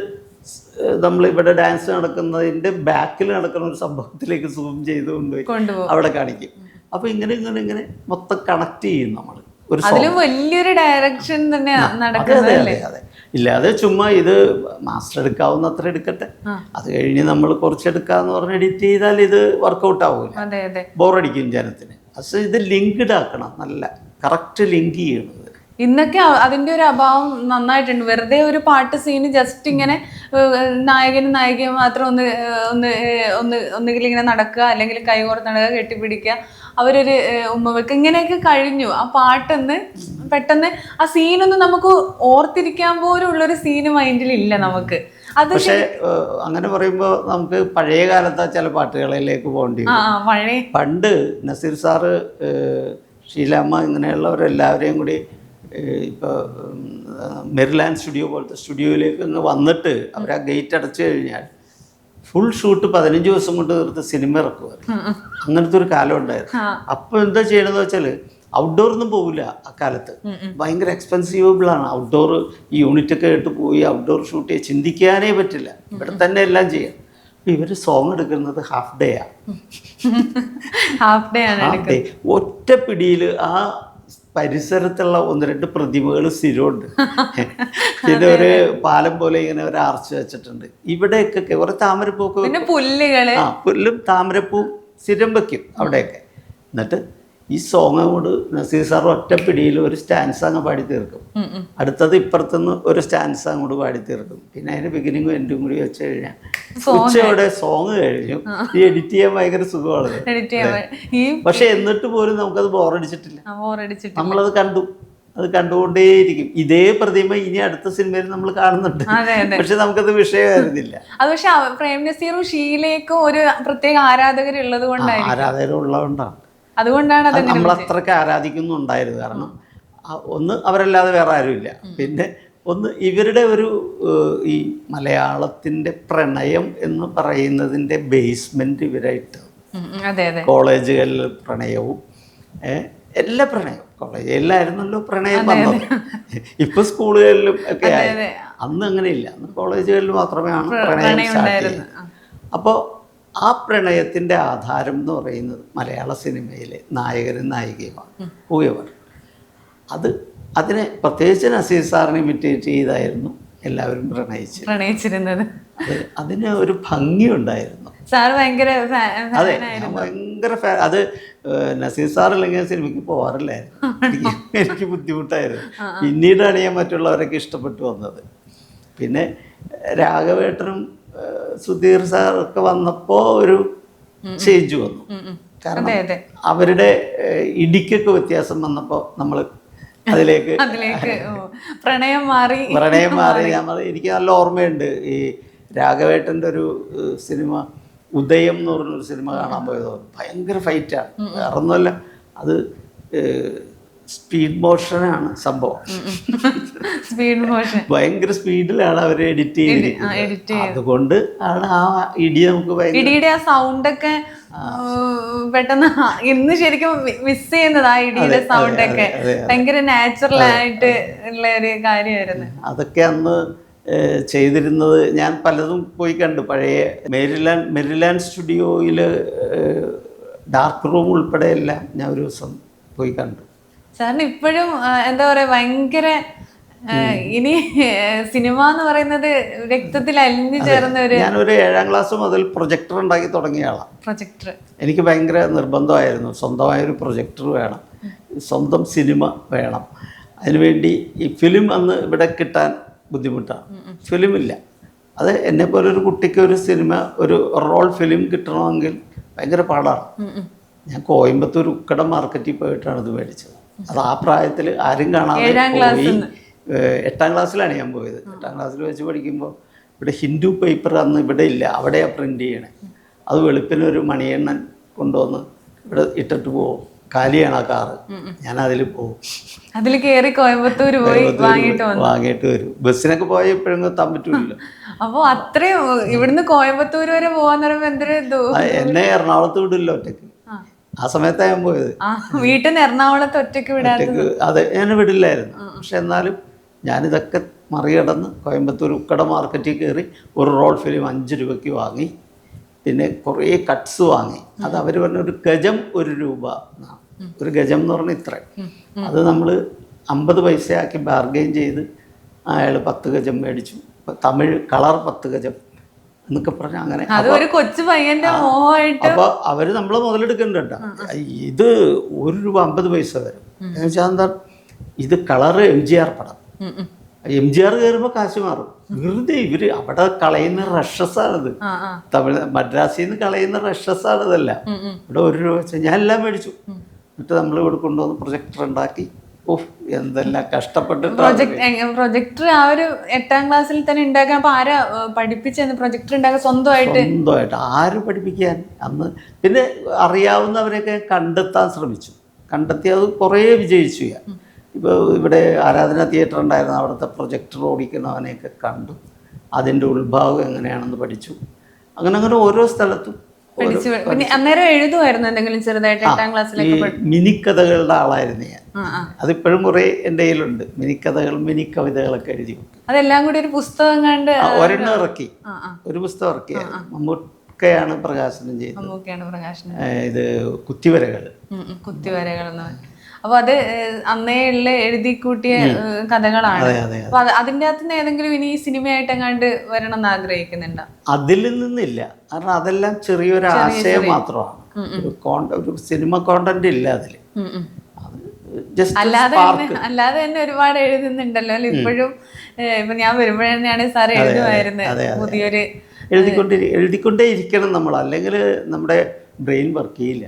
നമ്മളിവിടെ ഡാൻസ് നടക്കുന്നതിൻ്റെ ബാക്കിൽ നടക്കുന്ന ഒരു സംഭവത്തിലേക്ക് സൂം ചെയ്ത് കൊണ്ടുപോയി അവിടെ കാണിക്കും. അപ്പോൾ ഇങ്ങനെ ഇങ്ങനെ ഇങ്ങനെ മൊത്തം കണക്ട് ചെയ്യും നമ്മൾ. വലിയൊരു ഡയറക്ഷൻ തന്നെ നടക്കുന്നത്. അതെ, ഇല്ലാതെ ചുമ്മാ ഇത് മാസ്റ്റർ എടുക്കാവുന്ന അത്ര എടുക്കട്ടെ, അത് കഴിഞ്ഞ് നമ്മൾ കുറച്ചെടുക്കാന്ന് പറഞ്ഞ് എഡിറ്റ് ചെയ്താൽ ഇത് വർക്കൗട്ട് ആവില്ല, ബോറടിക്കും ജനത്തിന്. പക്ഷേ ഇത് ലിങ്ക്ഡ് ആക്കണം, നല്ല കറക്റ്റ് ലിങ്ക് ചെയ്യണത്. ഇന്നൊക്കെ അതിന്റെ ഒരു അഭാവം നന്നായിട്ടുണ്ട്. വെറുതെ ഒരു പാട്ട് സീന് ജസ്റ്റ് ഇങ്ങനെ നായകനും നായികയും മാത്രം ഒന്നുകിൽ ഇങ്ങനെ നടക്കുക, അല്ലെങ്കിൽ കൈകോർത്ത് നടക്കുക, കെട്ടിപ്പിടിക്കുക, അവരൊരു ഉമ്മ വെക്കുക, ഇങ്ങനെയൊക്കെ കഴിഞ്ഞു. ആ പാട്ടൊന്ന് പെട്ടെന്ന് ആ സീനൊന്നും നമുക്ക് ഓർത്തിരിക്കാൻ പോലും ഉള്ളൊരു സീന് മൈൻഡിലില്ല നമുക്ക്. അത് പക്ഷേ അങ്ങനെ പറയുമ്പോൾ നമുക്ക് പഴയ കാലത്തെ ചില പാട്ടുകളിലേക്ക് പോകേണ്ടി വരും. പണ്ട് നസീർ സാറ്, ഷീലാമ്മ, ഇങ്ങനെയുള്ളവരെല്ലാവരെയും കൂടി ഇപ്പോൾ മെറിലാൻഡ് സ്റ്റുഡിയോ പോലത്തെ സ്റ്റുഡിയോയിലേക്ക് ഒന്ന് വന്നിട്ട് അവർ ആ ഗേറ്റ് അടച്ചു കഴിഞ്ഞാൽ ഫുൾ ഷൂട്ട് 15 ദിവസം കൊണ്ട് തീർത്ത് സിനിമ ഇറക്കുമായിരുന്നു. അങ്ങനത്തെ ഒരു കാലം ഉണ്ടായിരുന്നു. അപ്പോൾ എന്താ ചെയ്യണമെന്ന് വെച്ചാൽ ഔട്ട്ഡോറൊന്നും പോകില്ല അക്കാലത്ത്, ഭയങ്കര എക്സ്പെൻസീവബിളാണ് ഔട്ട്ഡോർ. ഈ യൂണിറ്റൊക്കെ ആയിട്ട് പോയി ഔട്ട്ഡോർ ഷൂട്ട് ചെയ്യാൻ ചിന്തിക്കാനേ പറ്റില്ല, ഇവിടെ തന്നെ എല്ലാം ചെയ്യാം. ഇവർ സോങ് എടുക്കുന്നത് ഹാഫ് ഡേ ആണ്. ഹാഫ് ഡേ ഒറ്റ പിടിയിൽ ആ പരിസരത്തുള്ള 1-2 പ്രതിമകൾ സ്ഥിരമുണ്ട്. പിന്നെ ഒരു പാലം പോലെ ഇങ്ങനെ ഒരു ആർച്ച് വെച്ചിട്ടുണ്ട്. ഇവിടെയൊക്കെ കുറെ താമരപ്പൂക്ക്, പുല്ലും താമരപ്പൂവും സ്ഥിരം വെക്കും അവിടെയൊക്കെ. എന്നിട്ട് ഈ സോങ് കൊണ്ട് നസീർ സാർ ഒറ്റ പിടിയിൽ ഒരു സ്റ്റാൻസ് അങ്ങ് പാടി തീർക്കും. അടുത്തത് ഇപ്പുറത്തുനിന്ന് ഒരു സ്റ്റാൻസ് അങ്ങോട്ട് പാടി തീർക്കും. പിന്നെ അതിന് ബിഗിനിങ്ങും എൻഡും കൂടി വെച്ച് കഴിഞ്ഞാൽ ഉച്ചയോടെ സോങ് കഴിഞ്ഞു. ഈ എഡിറ്റ് ചെയ്യാൻ ഭയങ്കര സുഖമാണ്. പക്ഷെ എന്നിട്ട് പോലും നമുക്കത് ബോറടിച്ചിട്ടില്ല. നമ്മളത് കണ്ടു, അത് കണ്ടുകൊണ്ടേയിരിക്കും. ഇതേ പ്രതിമ ഇനി അടുത്ത സിനിമയിൽ നമ്മൾ കാണുന്നുണ്ട്, പക്ഷെ നമുക്കത് വിഷയമായിരുന്നില്ല. അത് പക്ഷെ പ്രേം നസീറും ഷീലയ്ക്കും ഒരു പ്രത്യേക ആരാധകരുള്ളത് കൊണ്ടാണ്, ആരാധകരുള്ളതുകൊണ്ടാണ്, അതുകൊണ്ടാണ് നമ്മൾ അത്രയ്ക്ക് ആരാധിക്കുന്നുണ്ടായിരുന്നു. കാരണം ഒന്ന് അവരല്ലാതെ വേറെ ആരുമില്ല, പിന്നെ ഒന്ന് ഇവരുടെ ഒരു ഈ മലയാളത്തിൻ്റെ പ്രണയം എന്ന് പറയുന്നതിൻ്റെ ബേസ്മെൻറ്റ് ഇവരായിട്ട്. കോളേജുകളിൽ പ്രണയവും എല്ലാ പ്രണയവും കോളേജിലായിരുന്നല്ലോ പ്രണയം വന്നത്. ഇപ്പൊ സ്കൂളുകളിലും ഒക്കെ ആയി. അന്ന് അങ്ങനെയില്ല, അന്ന് കോളേജുകളിൽ മാത്രമേ പ്രണയം സ്റ്റാർട്ട് ചെയ്യുന്നത്. അപ്പോൾ ആ പ്രണയത്തിൻ്റെ ആധാരം എന്ന് പറയുന്നത് മലയാള സിനിമയിലെ നായകനും നായികയുമാണ്. ഹൂയവർ അതിനെ പ്രത്യേകിച്ച് നസീർ സാറിനെ ഇമിറ്റേറ്റ് ചെയ്തായിരുന്നു എല്ലാവരും പ്രണയിച്ചിരുന്നത്. അതിന് ഒരു ഭംഗിയുണ്ടായിരുന്നു. അതെ, ഭയങ്കര അത് നസീർ സാറില്ലെങ്കിൽ സിനിമയ്ക്ക് പോകാറില്ലായിരുന്നു. എനിക്ക് ബുദ്ധിമുട്ടായിരുന്നു. പിന്നീടാണ് ഞാൻ മറ്റുള്ളവരൊക്കെ ഇഷ്ടപ്പെട്ടു വന്നത്. പിന്നെ രാഘവേട്ടനും സുധീർ സാറൊക്കെ വന്നപ്പോൾ ഒരു ചേഞ്ച് വന്നു. കാരണം അവരുടെ ഇടിക്കൊക്കെ വ്യത്യാസം വന്നപ്പോൾ നമ്മൾ അതിലേക്ക് പ്രണയം മാറി. എനിക്ക് നല്ല ഓർമ്മയുണ്ട്. ഈ രാഘവേട്ടൻ്റെ ഒരു സിനിമ ഉദയം എന്ന് പറഞ്ഞൊരു സിനിമ കാണാൻ പോയത് ഭയങ്കര ഫൈറ്റാണ്. വേറെ ഒന്നുമല്ല, അത് സ്പീഡ് മോഷനാണ് സംഭവം. ഭയങ്കര സ്പീഡിലാണ് അവർ എഡിറ്റ് ചെയ്തിരിക്കുന്നത്. അതുകൊണ്ട് ആണ് ആ ഇടി നമുക്ക് ഇടിയുടെ ആ സൗണ്ടൊക്കെ പെട്ടെന്ന് ഇന്ന് ശരിക്കും മിസ് ചെയ്യുന്നത്. ആ ഇടിയുടെ സൗണ്ടൊക്കെ ഭയങ്കര നാച്ചുറൽ ആയിട്ട് ഉള്ള ഒരു കാര്യമായിരുന്നു. അതൊക്കെ അന്ന് ചെയ്തിരുന്നത് ഞാൻ പലതും പോയി കണ്ടു. പഴയ മെറിലാൻഡ് സ്റ്റുഡിയോയിൽ ഡാർക്ക് റൂം ഉൾപ്പെടെ എല്ലാം ഞാൻ ഒരു ദിവസം പോയി കണ്ടു. സാറിന് ഇപ്പോഴും എന്താ പറയാ ഭയങ്കര ഇനി സിനിമ എന്ന് പറയുന്നത് രക്തത്തിൽ അലിഞ്ഞു ചേർന്ന ഒരു. ഞാനൊരു 7ാം ക്ലാസ് മുതൽ പ്രൊജക്ടർ ഉണ്ടാക്കി തുടങ്ങിയ ആളാണ്. പ്രൊജക്ടർ എനിക്ക് ഭയങ്കര നിർബന്ധമായിരുന്നു. സ്വന്തമായൊരു പ്രൊജക്ടർ വേണം, സ്വന്തം സിനിമ വേണം. അതിനുവേണ്ടി ഈ ഫിലിം അന്ന് ഇവിടെ കിട്ടാൻ ബുദ്ധിമുട്ടാണ്, ഫിലിമില്ല. അത് എന്നെപ്പോലൊരു കുട്ടിക്ക് ഒരു സിനിമ, ഒരു റോൾ ഫിലിം കിട്ടണമെങ്കിൽ ഭയങ്കര പാടാണ്. ഞാൻ കോയമ്പത്തൂർ ഉക്കട മാർക്കറ്റിൽ പോയിട്ടാണ് ഇത് മേടിച്ചത്. അത് ആ പ്രായത്തിൽ ആരും കാണാതെ പോയി. 8ാം ക്ലാസ്സിലാണ് ഞാൻ പോയത്. 8ാം ക്ലാസ്സിൽ വെച്ച് പഠിക്കുമ്പോൾ ഇവിടെ ഹിന്ദു പേപ്പർ അന്ന് ഇവിടെ ഇല്ല, അവിടെയാണ് പ്രിൻ്റ് ചെയ്യണേ. അത് വെളുപ്പിനൊരു മണിയെണ്ണൻ കൊണ്ടുവന്ന് ഇവിടെ ഇട്ടിട്ട് പോകും. കാലിയാണ് ആ കാറ്, ഞാൻ അതിൽ പോകും. അതിൽ കയറി കോയമ്പത്തൂർ പോയി വാങ്ങിയിട്ട് വരും. ബസ്സിനൊക്കെ പോയി എപ്പോഴും എത്താൻ പറ്റൂല. അപ്പൊ അത്രയും ഇവിടുന്ന് കോയമ്പത്തൂർ വരെ പോവാന്ന് പറയുമ്പോ എന്തൊരു എന്നെ എറണാകുളത്ത് വിടില്ല ഒറ്റക്ക്. ആ സമയത്താണ് ഞാൻ പോയത്. വീട്ടിൽ നിന്ന് എറണാകുളത്ത് ഒറ്റക്ക് വിടാതെ? അതെ, ഞാൻ വിടില്ലായിരുന്നു. പക്ഷെ എന്നാലും ഞാനിതൊക്കെ മറികടന്ന് കോയമ്പത്തൂർ ഉക്കട മാർക്കറ്റിൽ കയറി ഒരു റോൾ ഫിലിം 5 രൂപയ്ക്ക് വാങ്ങി. പിന്നെ കുറേ കട്ട്സ് വാങ്ങി. അത് അവർ പറഞ്ഞ ഒരു ഗജം 1 രൂപ എന്നാണ്. ഒരു ഗജം എന്ന് പറഞ്ഞാൽ ഇത്ര. അത് നമ്മൾ 50 പൈസയാക്കി ബാർഗെയിൻ ചെയ്ത് അയാൾ 10 ഗജം മേടിച്ചു. തമിഴ് കളർ 10 ഗജം എന്നൊക്കെ പറഞ്ഞാൽ അങ്ങനെ. കൊച്ചു പയ്യന്റെ മോഹമായിട്ട് അപ്പോൾ അവർ നമ്മളെ മുതലെടുക്കുന്നുണ്ട്. ഇത് 1 രൂപ 50 പൈസ വരും എന്ന് വെച്ചാൽ എന്താ, ഇത് കളറ് MGR പടം. MGR കയറുമ്പോൾ കാശ് മാറും. വെറുതെ ഇവര് അവിടെ കളയുന്ന റഷസാണിത്. തമിഴ് മദ്രാസിൽ നിന്ന് കളയുന്ന റഷസാണ് ഇതെല്ലാം. ഇവിടെ 1 രൂപ വെച്ചാൽ ഞാൻ എല്ലാം മേടിച്ചു. എന്നിട്ട് നമ്മൾ ഇവിടെ കൊണ്ടുവന്ന് പ്രൊജക്ടർ ഉണ്ടാക്കി. ഓഹ്, എന്തെല്ലാം കഷ്ടപ്പെട്ടിട്ട്. പ്രൊജക്ടർ ആ ഒരു 8ാം ക്ലാസ്സിൽ തന്നെ ഉണ്ടാക്കാൻ. അപ്പൊ ആരാ പഠിപ്പിച്ചെന്ന് പ്രൊജക്ടർ ഉണ്ടാക്കാൻ? സ്വന്തമായിട്ട് ആര് പഠിപ്പിക്കാൻ? അന്ന് പിന്നെ അറിയാവുന്നവരെയൊക്കെ കണ്ടെത്താൻ ശ്രമിച്ചു. കണ്ടെത്തി അത് കുറേ വിജയിച്ചു. ഇപ്പോൾ ഇവിടെ ആരാധന തിയേറ്റർ ഉണ്ടായിരുന്നു, അവിടുത്തെ പ്രൊജക്ടർ ഓടിക്കുന്നവനെയൊക്കെ കണ്ടു. അതിൻ്റെ ഉത്ഭാവം എങ്ങനെയാണെന്ന് പഠിച്ചു. അങ്ങനെ ഓരോ സ്ഥലത്തും. അന്നേരം എഴുതുമായിരുന്നു എന്തെങ്കിലും ചെറുതായിട്ട്? 8ാം ക്ലാസ്സിലേക്ക് മിനിക്കഥകളുടെ ആളായിരുന്നു ഞാൻ. അതിപ്പോഴും കുറേ എൻ്റെ കയ്യിലുണ്ട്. മിനി കവിതകളൊക്കെ എഴുതി. അതെല്ലാം കൂടി ഒരു പുസ്തകം കണ്ട് ഒരെണ്ണം ഇറക്കി. ഒരു പുസ്തകം ഇറക്കി. മമ്മൂക്കയാണ് പ്രകാശനം ചെയ്തത്. ഇത് കുത്തിവരകൾ. അപ്പൊ അത് അന്നേ ഉള്ള എഴുതി കൂട്ടിയ കഥകളാണ്. അപ്പൊ അതിന്റെ അകത്തുനിന്ന് ഏതെങ്കിലും ഇനി സിനിമയായിട്ട് എങ്ങാണ്ട് വരണം എന്ന് ആഗ്രഹിക്കുന്നുണ്ടോ? അതിൽ നിന്നില്ല. കാരണം അതെല്ലാം ചെറിയൊരു ആശയം മാത്രമാണ്. ഒരു സിനിമ കോണ്ടന്റ് ഇല്ല അതില്. അല്ലാതെ തന്നെ ഒരുപാട് എഴുതുന്നുണ്ടല്ലോ അല്ലെ ഇപ്പോഴും. ഇപ്പൊ ഞാൻ വരുമ്പോഴാണ് സാർ എഴുതുമായിരുന്നു പുതിയൊരു. എഴുതിക്കൊണ്ടേ ഇരിക്കണം നമ്മൾ, അല്ലെങ്കിൽ നമ്മുടെ ബ്രെയിൻ വർക്ക് ചെയ്യില്ല.